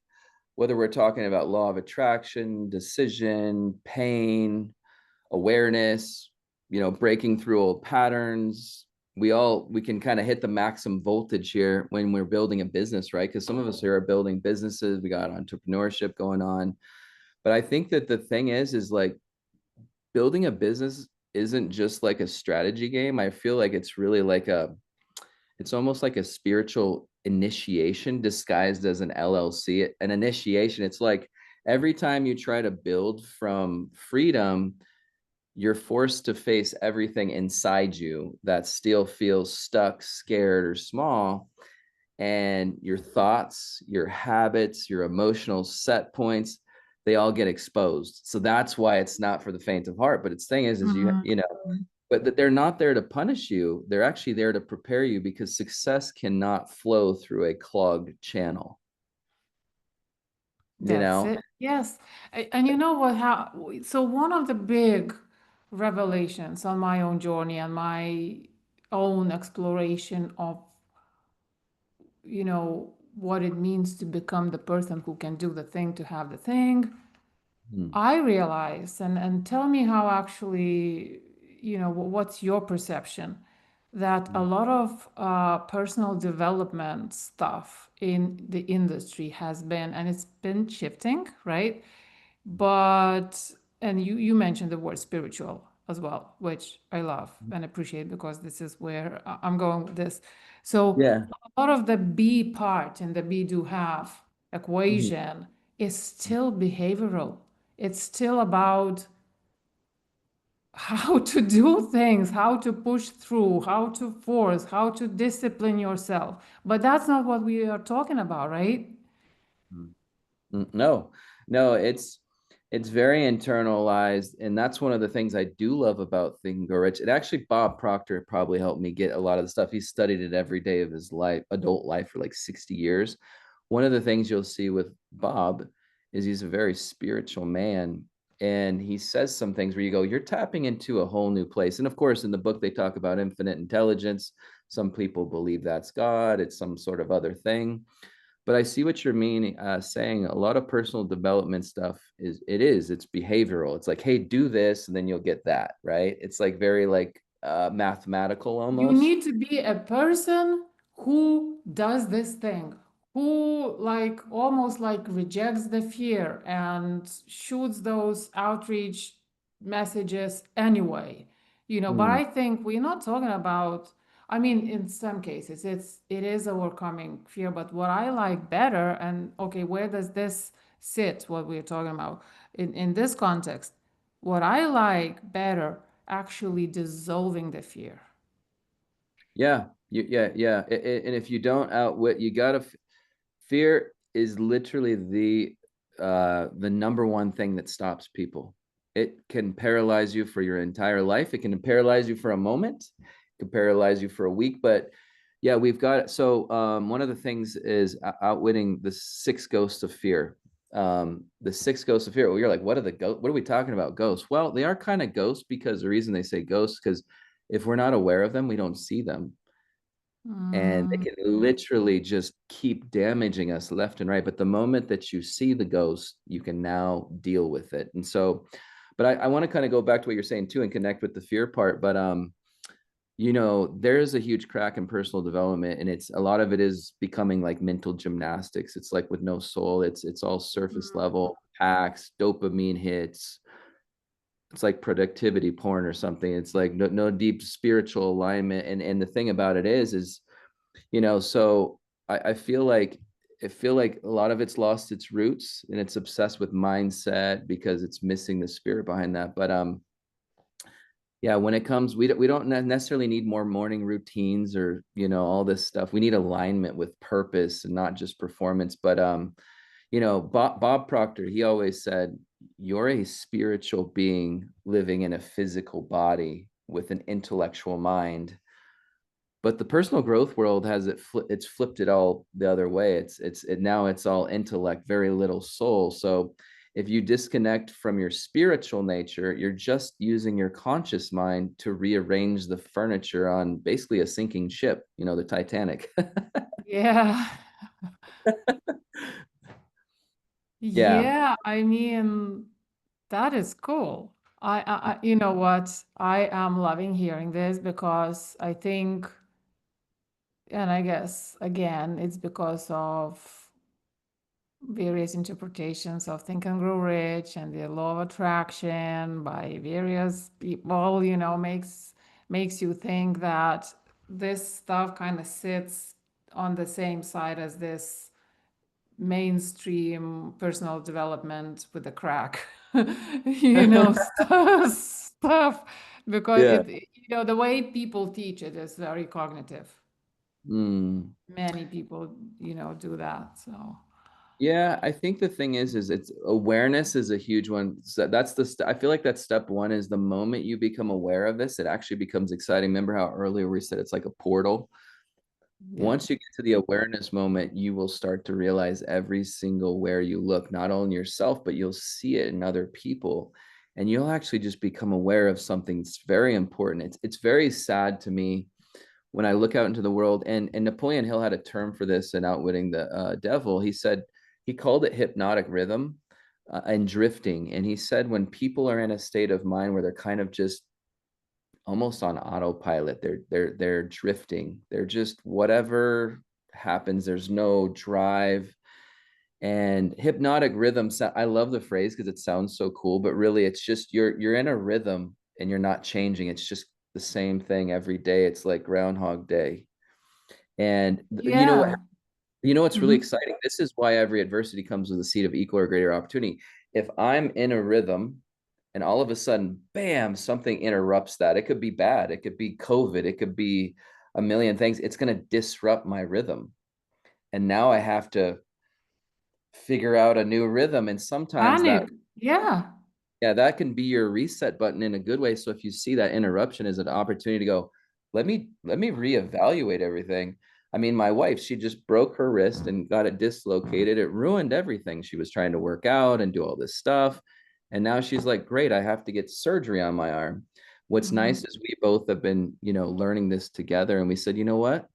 whether we're talking about law of attraction, decision, pain, awareness, breaking through old patterns. We can kind of hit the maximum voltage here when we're building a business, right? Because some of us here are building businesses, we got entrepreneurship going on. But I think that the thing is like building a business isn't just like a strategy game. I feel like it's really like it's almost like a spiritual initiation disguised as an LLC. An initiation, it's like every time you try to build from freedom, you're forced to face everything inside you that still feels stuck, scared, or small. And your thoughts, your habits, your emotional set points, they all get exposed. So that's why it's not for the faint of heart. But its thing is Mhm. but that they're not there to punish you. They're actually there to prepare you, because success cannot flow through a clogged channel, you That's know? it. Yes. And you know what? So one of the big revelations on my own journey and my own exploration of, what it means to become the person who can do the thing to have the thing, Hmm. I realized, and tell me how actually, what's your perception that a lot of personal development stuff in the industry has been, and it's been shifting, right? But and you mentioned the word spiritual as well, which I love and appreciate because this is where I'm going with this. So Yeah. a lot of the be part in the be do have Mhm. equation is still behavioral. It's still about how to do things, how to push through, how to force, how to discipline yourself. But that's not what we are talking about, right? No, no, it's very internalized, and that's one of the things I do love about Think and Grow Rich. It actually, Bob Proctor probably helped me get a lot of the stuff. He studied it every day of his life, adult life, for like 60 years. One of the things you'll see with Bob is he's a very spiritual man, And he says some things where you go, you're tapping into a whole new place. And of course, in the book, they talk about infinite intelligence. Some people believe that's God, it's some sort of other thing. But I see what you're meaning, saying a lot of personal development stuff it's behavioral. It's like, hey, do this, and then you'll get that, right? It's like very like mathematical You almost. need to be a person who does this thing, who like almost like rejects the fear and shoots those outreach messages anyway. But Hmm. I think we're not talking about, I mean, in some cases it is overcoming fear, but what I like better, and okay, where does this sit, what we're talking about in this context? What I like better, actually dissolving the fear. Yeah, yeah. And if you don't outwit, you gotta. Fear is literally the number one thing that stops people. It can paralyze you for your entire life. It can paralyze you for a moment. It can paralyze you for a week. But yeah, we've got so one of the things is outwitting the six ghosts of fear. The six ghosts of fear. Well, you're like, what are the ghosts? What are we talking about? Ghosts? Well, they are kind of ghosts because the reason they say ghosts because if we're not aware of them, we don't see them, and they Mm, can literally just keep damaging us left and right. But the moment that you see the ghost, you can now deal with it. And so, but I want to kind of go back to what you're saying too and connect with the fear part. But there's a huge crack in personal development, and it's a lot of it is becoming like mental gymnastics. It's like with no soul. It's all surface mm. level hacks, dopamine hits. It's like productivity porn or something. It's like no deep spiritual alignment. And the thing about it is, so I feel like a lot of it's lost its roots and it's obsessed with mindset because it's missing the spirit behind that. But yeah, when it comes, we don't necessarily need more morning routines or all this stuff. We need alignment with purpose and not just performance. But Bob Proctor, he always said, you're a spiritual being living in a physical body with an intellectual mind. But the personal growth world has it's flipped it all the other way. Now it's all intellect, very little soul. So if you disconnect from your spiritual nature, you're just using your conscious mind to rearrange the furniture on basically a sinking ship, the Titanic. Yeah. Yeah. Yeah, I mean, that is cool. You know what? I am loving hearing this because I think, and I guess again, it's because of various interpretations of Think and Grow Rich and the law of attraction by various people, makes you think that this stuff kind of sits on the same side as this mainstream personal development with the crack, stuff, because Yeah. the way people teach it is very cognitive. Mm. Many people, do that. So, Yeah, I think the thing is it's awareness is a huge one. So I feel like that step one is the moment you become aware of this, it actually becomes exciting. Remember how earlier we said it's like a portal? yeah. Once you get to the awareness moment, you will start to realize every single where you look, not only yourself, but you'll see it in other people. And you'll actually just become aware of something that's very important. It's very sad to me when I look out into the world, and Napoleon Hill had a term for this in Outwitting the Devil. He said he called it hypnotic rhythm and drifting. And he said when people are in a state of mind where they're kind of just almost on autopilot, they're drifting. They're just whatever happens. There's no drive. And hypnotic rhythm. I love the phrase because it sounds so cool, but really it's just you're in a rhythm and you're not changing. It's just the same thing every day. It's like Groundhog Day. And Yeah. what's really Mhm. exciting? This is why every adversity comes with a seed of equal or greater opportunity. If I'm in a rhythm and all of a sudden, bam, something interrupts that. It could be bad. It could be COVID. It could be a million things. It's going to disrupt my rhythm. And now I have to figure out a new rhythm. And sometimes that Panic. Yeah. yeah, that can be your reset button in a good way. So if you see that interruption as an opportunity to go, let me reevaluate everything. I mean, my wife, she just broke her wrist and got it dislocated. It ruined everything. She was trying to work out and do all this stuff. And now she's like, great, I have to get surgery on my arm. What's Mhm. nice is we both have been, learning this together. And we said, you know what?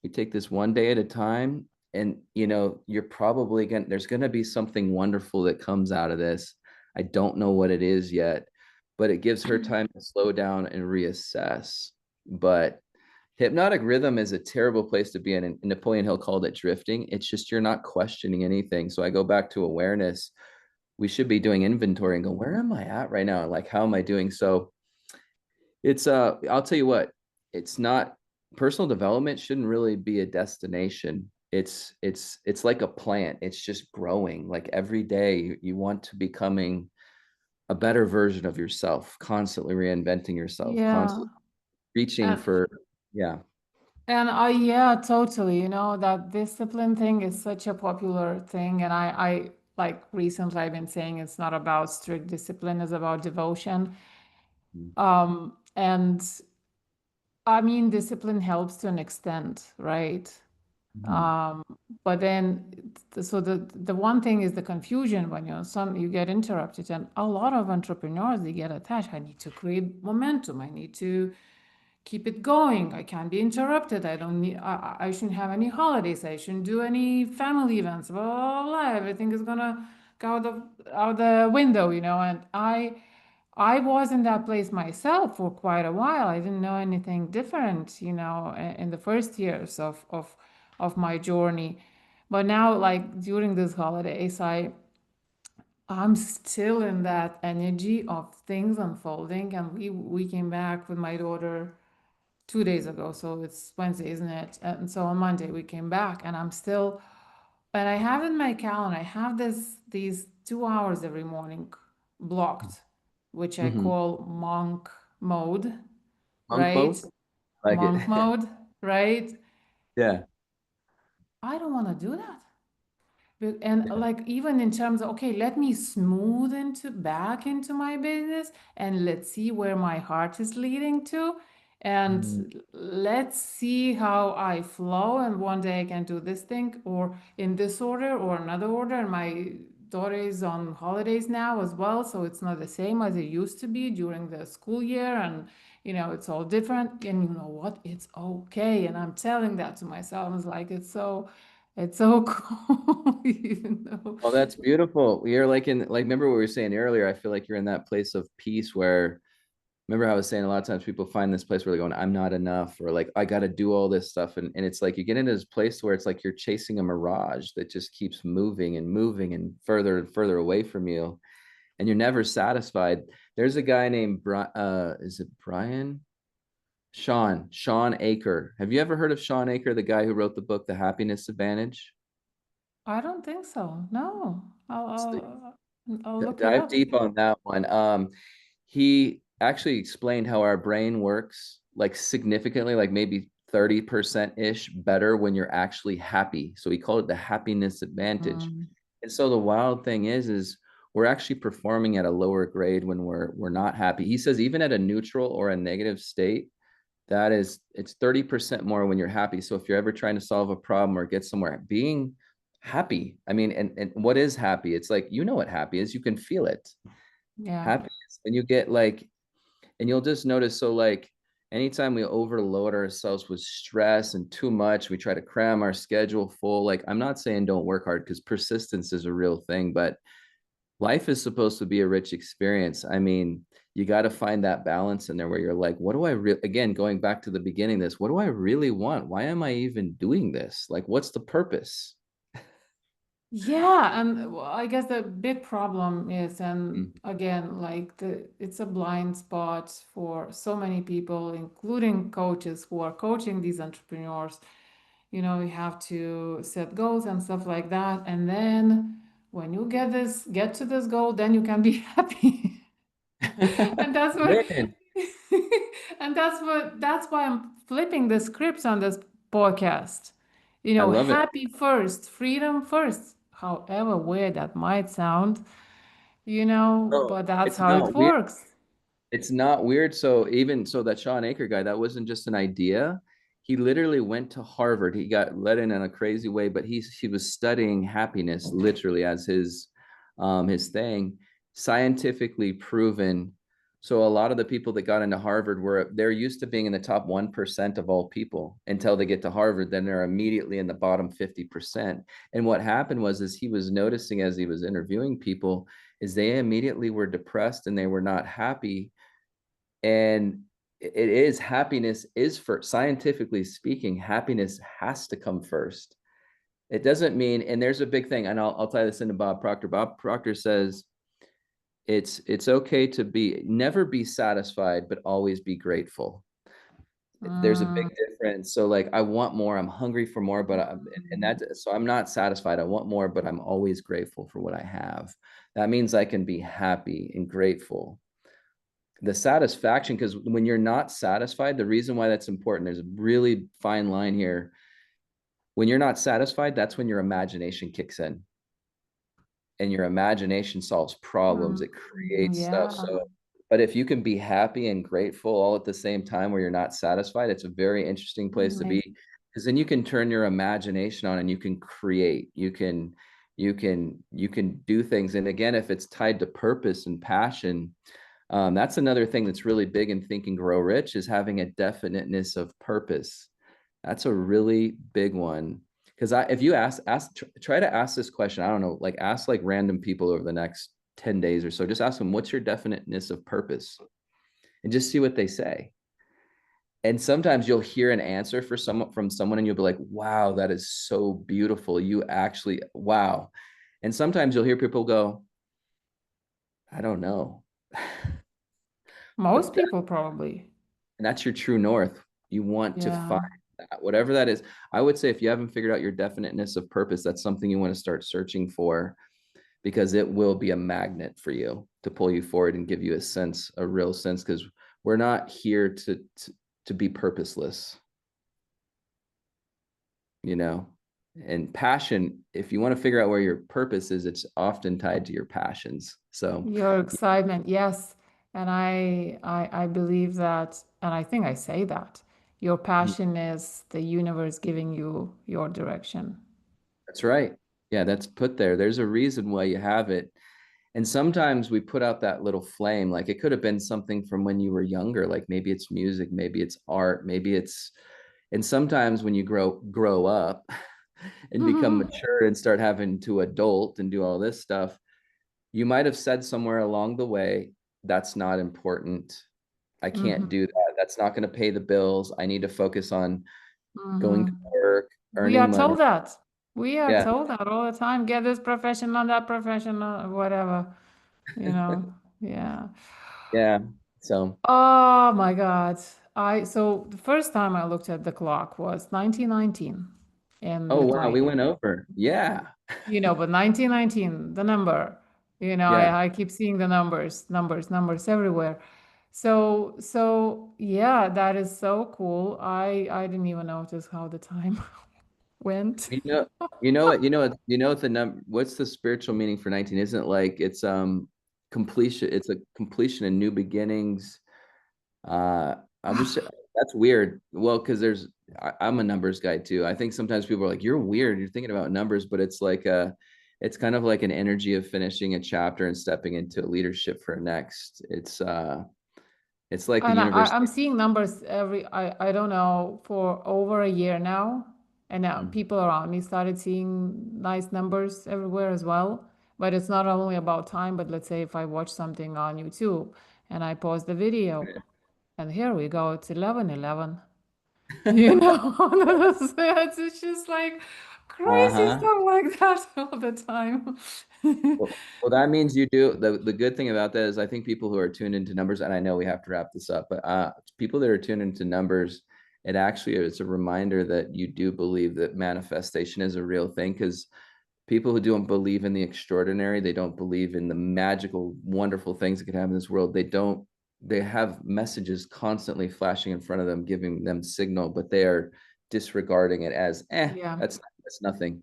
We take this one day at a time. And, you're probably going to, there's going to be something wonderful that comes out of this. I don't know what it is yet, but it gives her time to slow down and reassess. But hypnotic rhythm is a terrible place to be in. And Napoleon Hill called it drifting. It's just you're not questioning anything. So I go back to awareness. We should be doing inventory and go, where am I at right now? Like, how am I doing? So it's I'll tell you what, it's not, personal development shouldn't really be a destination. It's like a plant. It's just growing. Like every day you want to becoming a better version of yourself, constantly reinventing yourself, Yeah. constantly reaching And for, yeah. yeah, totally. That discipline thing is such a popular thing. And I like recently I've been saying it's not about strict discipline, it's about devotion. And I mean, discipline helps to an extent, right? Mhm. Um, but then, so the one thing is the confusion when you get interrupted, and a lot of entrepreneurs they get attached. I need to create momentum. I need to keep it going. I can't be interrupted. I don't need. I shouldn't have any holidays. I shouldn't do any family events. Blah blah blah. Everything is gonna go out the window, And I was in that place myself for quite a while. I didn't know anything different, in the first years of my journey. But now, like during these holidays, I'm still in that energy of things unfolding. And we came back with my daughter 2 days ago, so it's Wednesday, isn't it? And so on Monday we came back, and I'm still, and I have in my calendar, I have these 2 hours every morning blocked, which I Mhm. call monk mode, Monk right? mode, like it. Monk mode, right? Yeah. I don't want to do that. And like even in terms of, okay, let me smooth into back into my business and let's see where my heart is leading to, Mm. and let's see how I flow, and one day I can do this thing or in this order or another order. And my daughter is on holidays now as well, so it's not the same as it used to be during the school year, and it's all different. And you know what, it's okay, and I'm telling that to myself. It's like it's so cool, even though. Oh, that's beautiful. You're like remember what we were saying earlier? I feel like you're in that place of peace where, remember how I was saying a lot of times people find this place where they're going, I'm not enough, or like, I got to do all this stuff. And it's like you get into this place where it's like you're chasing a mirage that just keeps moving and moving and further away from you. And you're never satisfied. There's a guy named is it Brian? Sean Aker. Have you ever heard of Sean Aker, the guy who wrote the book, The Happiness Advantage? I don't think so. No, I'll look it Dive up. deep on that one. He actually explained how our brain works like significantly, like maybe 30% ish better when you're actually happy. So he called it the happiness advantage. Mm, And so the wild thing is we're actually performing at a lower grade when we're not happy. He says even at a neutral or a negative state, it's 30% more when you're happy. So if you're ever trying to solve a problem or get somewhere, being happy. I mean, and what is happy? It's like, what happy is, you can feel it. yeah. Happiness. And you get like, and you'll just notice, so like anytime we overload ourselves with stress and too much, we try to cram our schedule full. Like, I'm not saying don't work hard, because persistence is a real thing, but life is supposed to be a rich experience. I mean, you got to find that balance in there where you're like, what do I really, again, going back to the beginning of this, what do I really want? Why am I even doing this? Like, what's the purpose? Yeah, and well, I guess the big problem is, and Mm. again, like it's a blind spot for so many people, including coaches who are coaching these entrepreneurs. You have to set goals and stuff like that, and then when you get to this goal, then you can be happy. And that's what Win. and that's why I'm flipping the scripts on this podcast. I love it. Happy first, freedom first. However weird that might sound, No, but that's it's how it not weird. works. It's not weird. So even so, that Sean Aker guy, that wasn't just an idea. He literally went to Harvard. He got let in a crazy way, but he was studying happiness literally as his thing. scientifically proven. So a lot of the people that got into Harvard they're used to being in the top 1% of all people until they get to Harvard. Then they're immediately in the bottom 50%. And what happened was he was noticing as he was interviewing people is they immediately were depressed and they were not happy. And it is happiness is for scientifically speaking, happiness has to come first. It doesn't mean, and there's a big thing, and I'll tie this into Bob Proctor. Bob Proctor says it's okay to never be satisfied, but always be grateful. There's a big Mm, difference. So like I want more, I'm hungry for more, and that so I'm not satisfied. I want more, but I'm always grateful for what I have. That means I can be happy and grateful. The satisfaction, because when you're not satisfied, the reason why that's important, there's a really fine line here. When you're not satisfied, that's when your imagination kicks in. And your imagination solves problems, mm, it creates stuff. yeah. So but if you can be happy and grateful all at the same time where you're not satisfied, it's a very interesting place to Right. be, because then you can turn your imagination on and you can create, you can do things. And again, if it's tied to purpose and passion, that's another thing that's really big in Think and Grow Rich, is having a definiteness of purpose. That's a really big one. Because if you try to ask this question, I don't know, like ask like random people over the next 10 days or so, just ask them, what's your definiteness of purpose? And just see what they say. And sometimes you'll hear an answer from someone and you'll be like, wow, that is so beautiful. You actually, wow. And sometimes you'll hear people go, I don't know. Most But people probably. and that's your true north. You want to find Yeah. that, whatever that is. I would say if you haven't figured out your definiteness of purpose, that's something you want to start searching for, because it will be a magnet for you to pull you forward and give you a real sense, because we're not here to be purposeless, you know. And passion, if you want to figure out where your purpose is, it's often tied to your passions. So Your excitement, yes. And I believe that, and I think I say that. Your passion is the universe giving you your direction. that's right. Yeah, that's put there. There's a reason why you have it. And sometimes we put out that little flame, like it could have been something from when you were younger, like maybe it's music, maybe it's art, and sometimes when you grow up and become Hmm. mature and start having to adult and do all this stuff, you might have said somewhere along the way, that's not important. I can't Hmm. do that. That's not going to pay the bills. I need to focus on going Hmm. to work, We earning are money. told that. We are Yeah. told that all the time. Get this profession, not that profession, whatever, you know. Yeah. Yeah. So, Oh my God. So the first time I looked at the clock was 1919 in oh, wow. We Lithuania. went over. Yeah. But 1919, the number, Yeah. I keep seeing the numbers everywhere. So yeah, that is so cool. I didn't even notice how the time went. You know, what the number, what's the spiritual meaning for 19? Isn't it like it's completion, it's a completion and new beginnings. Uh I'm just that's weird. Well, because I'm a numbers guy too. I think sometimes people are like, you're weird, you're thinking about numbers, but it's kind of like an energy of finishing a chapter and stepping into leadership for next. It's like the And universe. I'm seeing numbers I don't know, for over a year now. And now people around me started seeing nice numbers everywhere as well. But it's not only about time, but let's say if I watch something on YouTube and I pause the video, and here we go, it's 11:11. It's just like crazy Uh-huh. stuff like that all the time. Well, that means you do. The good thing about that is I think people who are tuned into numbers, and I know we have to wrap this up, but people that are tuned into numbers, it actually is a reminder that you do believe that manifestation is a real thing, because people who don't believe in the extraordinary, they don't believe in the magical, wonderful things that can happen in this world. They have messages constantly flashing in front of them, giving them signal, but they are disregarding it as, Yeah. that's nothing.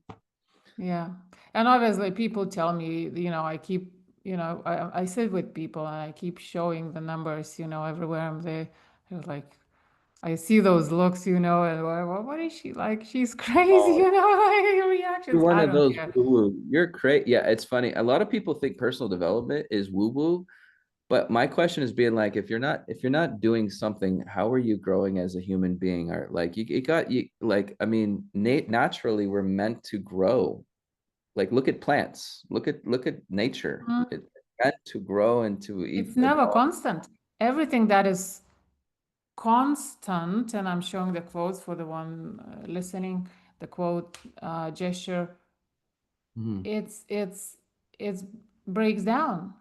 Yeah. And obviously people tell me, I keep, I sit with people and I keep showing the numbers, everywhere I'm there. They're like, I see those looks, and what is she like? She's crazy, Oh, you're reactions. one I of don't those care. woo-woo. You're crazy. Yeah, it's funny. A lot of people think personal development is woo-woo, but my question is being like, if you're not doing something, how are you growing as a human being? Or like you got you like, I mean, naturally we're meant to grow. Like look at plants, look at nature. Mm. It's meant to grow and to It's never evolve. constant. Everything that is constant, and I'm showing the quotes for the one listening, the quote gesture, Mhm. it's breaks down.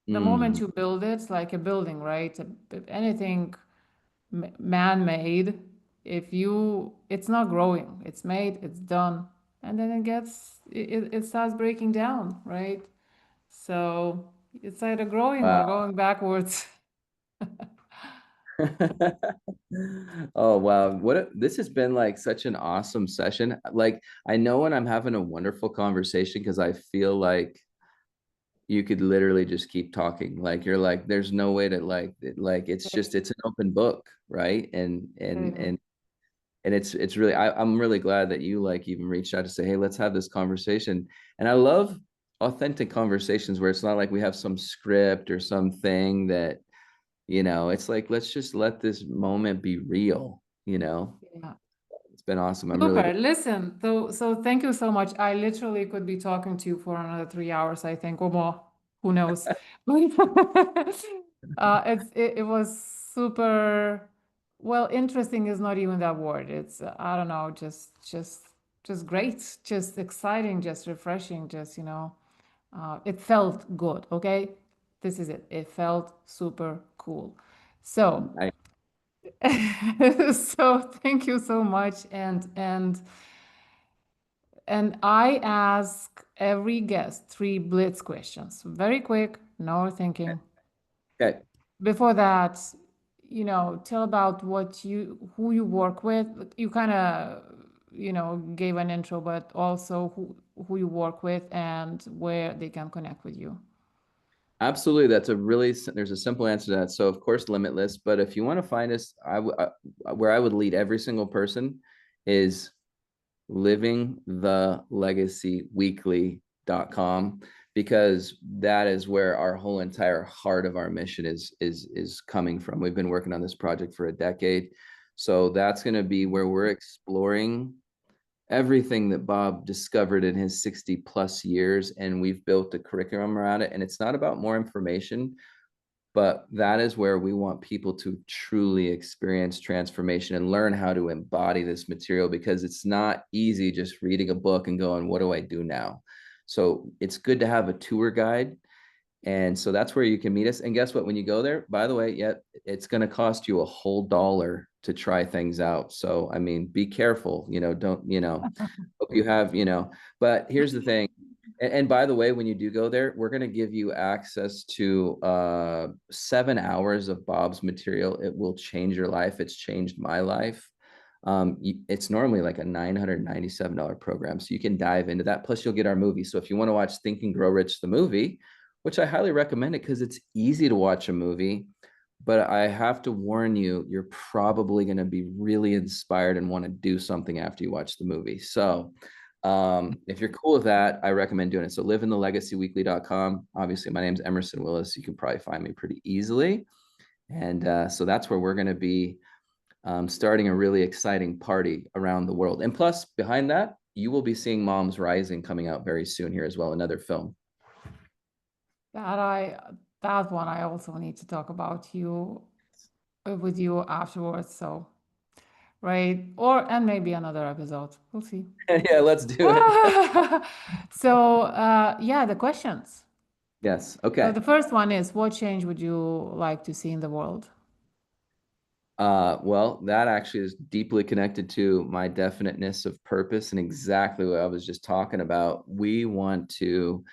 The moment Mm. you build it, like a building, right? Anything man-made, if you, it's not growing. It's made, it's done, and then it starts breaking down, right? So it's either growing or Wow. going backwards. Oh wow. This has been like such an awesome session. Like I know when I'm having a wonderful conversation because I feel like you could literally just keep talking. Like you're like, there's no way to like it's an open book, right? And it's really I'm really glad that you like even reached out to say, hey, let's have this conversation. And I love authentic conversations where it's not like we have some script or something that, it's like let's just let this moment be real. Yeah. It's been awesome. I'm really Super. glad. Listen, so thank you so much. I literally could be talking to you for another 3 hours, I think, or more. Who knows? It was super, well, interesting is not even that word. It's I don't know, just great, just exciting, just refreshing, it felt good. Okay, this is it. It felt super cool. So. I, So thank you so much, and I ask every guest three blitz questions. Very quick, no thinking. okay. Before that, tell about who you work with. You kind of, gave an intro, but also who you work with and where they can connect with you. Absolutely. There's a simple answer to that. So of course, Limitless, but if you want to find us, where I would lead every single person is livingthelegacyweekly.com, because that is where our whole entire heart of our mission is coming from. We've been working on this project for a decade. So that's going to be where we're exploring everything that Bob discovered in his 60 plus years, and we've built a curriculum around it. And it's not about more information, but that is where we want people to truly experience transformation and learn how to embody this material, because it's not easy just reading a book and going, what do I do now? So it's good to have a tour guide. And so that's where you can meet us. And guess what? When you go there, by the way, yeah, it's going to cost you a whole dollar to try things out. So, I mean, be careful, don't, hope you have, but here's the thing. And by the way, when you do go there, we're going to give you access to 7 hours of Bob's material. It will change your life. It's changed my life. It's normally like a $997 program. So you can dive into that. Plus you'll get our movie. So if you want to watch Think and Grow Rich, the movie, which I highly recommend it because it's easy to watch a movie, but I have to warn you, you're probably going to be really inspired and want to do something after you watch the movie. So if you're cool with that, I recommend doing it. So liveinthelegacyweekly.com. Obviously, my name's Emerson Willis. You can probably find me pretty easily. And so that's where we're going to be starting a really exciting party around the world. And plus, behind that, you will be seeing Moms Rising coming out very soon here as well, another film. That I that one I also need to talk about you with you afterwards. So right, and maybe another episode. We'll see. Yeah, let's do it. So yeah, the questions. Yes. So Okay. the first one is, what change would you like to see in the world? Well, that actually is deeply connected to my definiteness of purpose and exactly what I was just talking about. We want to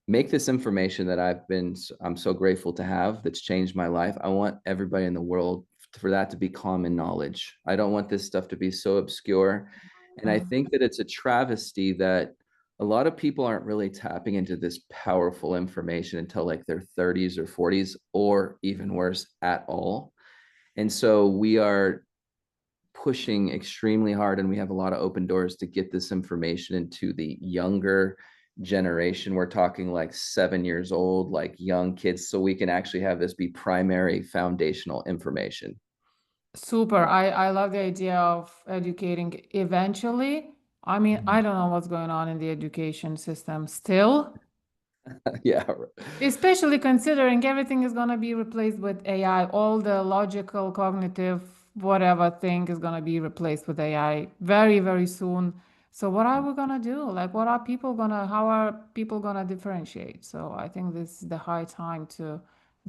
make this information that I'm so grateful to have, that's changed my life. I want everybody in the world for that to be common knowledge. I don't want this stuff to be so obscure. And I Mm. think that it's a travesty that a lot of people aren't really tapping into this powerful information until like their 30s or 40s, or even worse, at all. And so we are pushing extremely hard, and we have a lot of open doors to get this information into the younger generation. We're talking like 7 years old, like young kids, so we can actually have this be primary foundational information. Super. I love the idea of educating eventually. I mean, I don't know what's going on in the education system still. Yeah. Especially considering everything is going to be replaced with AI, all the logical, cognitive, whatever thing is going to be replaced with AI very, very soon. So what are we going to do? Like, how are people going to differentiate? So I think this is the high time to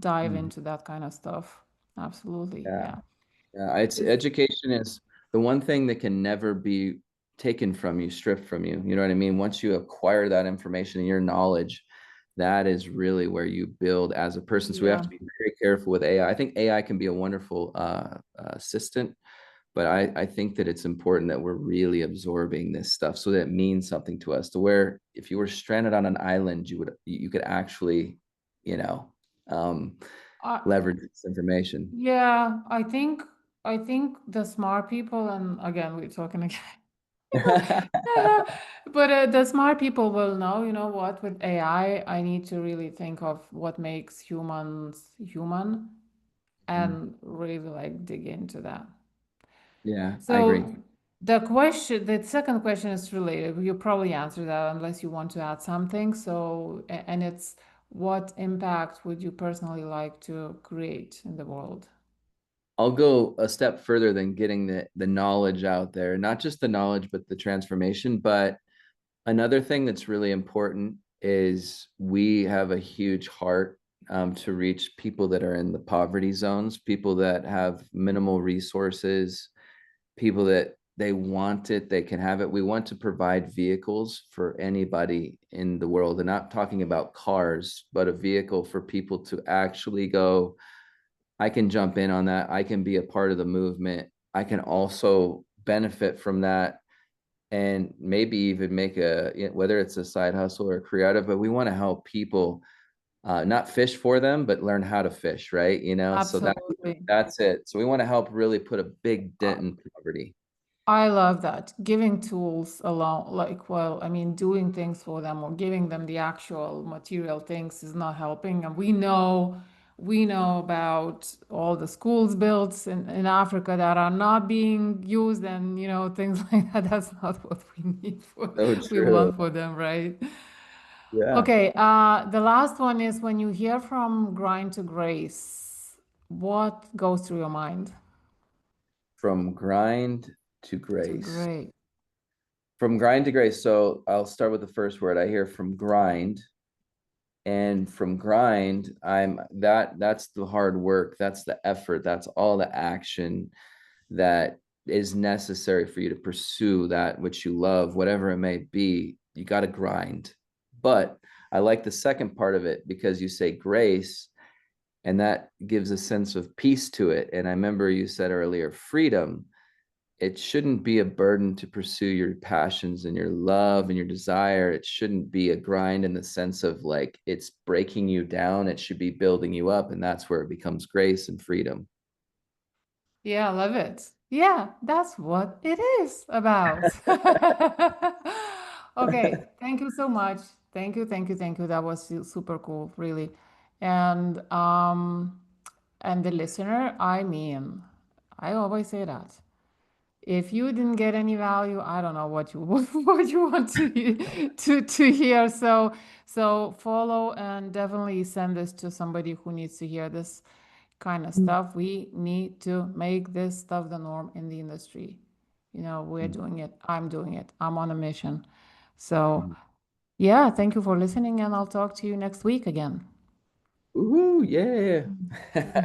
dive Mhm. into that kind of stuff. Absolutely. Yeah. Yeah. Yeah, it's It's, education is the one thing that can never be taken from you, stripped from you. You know what I mean? Once you acquire that information and your knowledge, that is really where you build as a person. So we have yeah. to be very careful with AI. I think AI can be a wonderful assistant, but I think that it's important that we're really absorbing this stuff so that it means something to us. To where if you were stranded on an island, you could actually, you know, um, Uh, leverage this information. yeah, I think the smart people, and again, we're talking again. But the smart people will know, you know what, with AI, I need to really think of what makes humans human Mm. and really like dig into that. Yeah, I agree. So the second question is related. You probably answer that unless you want to add something. So, and it's what impact would you personally like to create in the world? I'll go a step further than getting the knowledge out there, not just the knowledge, but the transformation. But another thing that's really important is we have a huge heart to reach people that are in the poverty zones, people that have minimal resources, people that they want it, they can have it. We want to provide vehicles for anybody in the world. And not talking about cars, but a vehicle for people to actually go, I can jump in on that. I can be a part of the movement. I can also benefit from that and maybe even make whether it's a side hustle or creative, but we want to help people not fish for them, but learn how to fish, right? So Absolutely. that's it. So we want to help really put a big dent in poverty. I love that. Giving tools along, like, well, I mean, doing things for them or giving them the actual material things is not helping. And we know about all the schools built in Africa that are not being used and, things like that. That's not what we need So we true. want for them, right? Yeah. Okay, the last one is when you hear from grind to grace, what goes through your mind? From grind to To grace. grace. From grind to grace. So I'll start with the first word. I hear from grind. And from grind, that's the hard work, that's the effort, that's all the action that is necessary for you to pursue that which you love, whatever it may be. You got to grind. But I like the second part of it because you say grace, and that gives a sense of peace to it. And I remember you said earlier freedom. It shouldn't be a burden to pursue your passions and your love and your desire. It shouldn't be a grind in the sense of like it's breaking you down. It should be building you up. And that's where it becomes grace and freedom. Yeah, I love it. Yeah, that's what it is about. Okay, thank you so much. Thank you, thank you, thank you. That was super cool, really. And the listener, I mean, I always say that. If you didn't get any value, I don't know what you what you want to hear. So follow and definitely send this to somebody who needs to hear this kind of stuff. We need to make this stuff the norm in the industry. We're doing it. I'm doing it. I'm on a mission. So, yeah, thank you for listening, and I'll talk to you next week again. Ooh, yeah.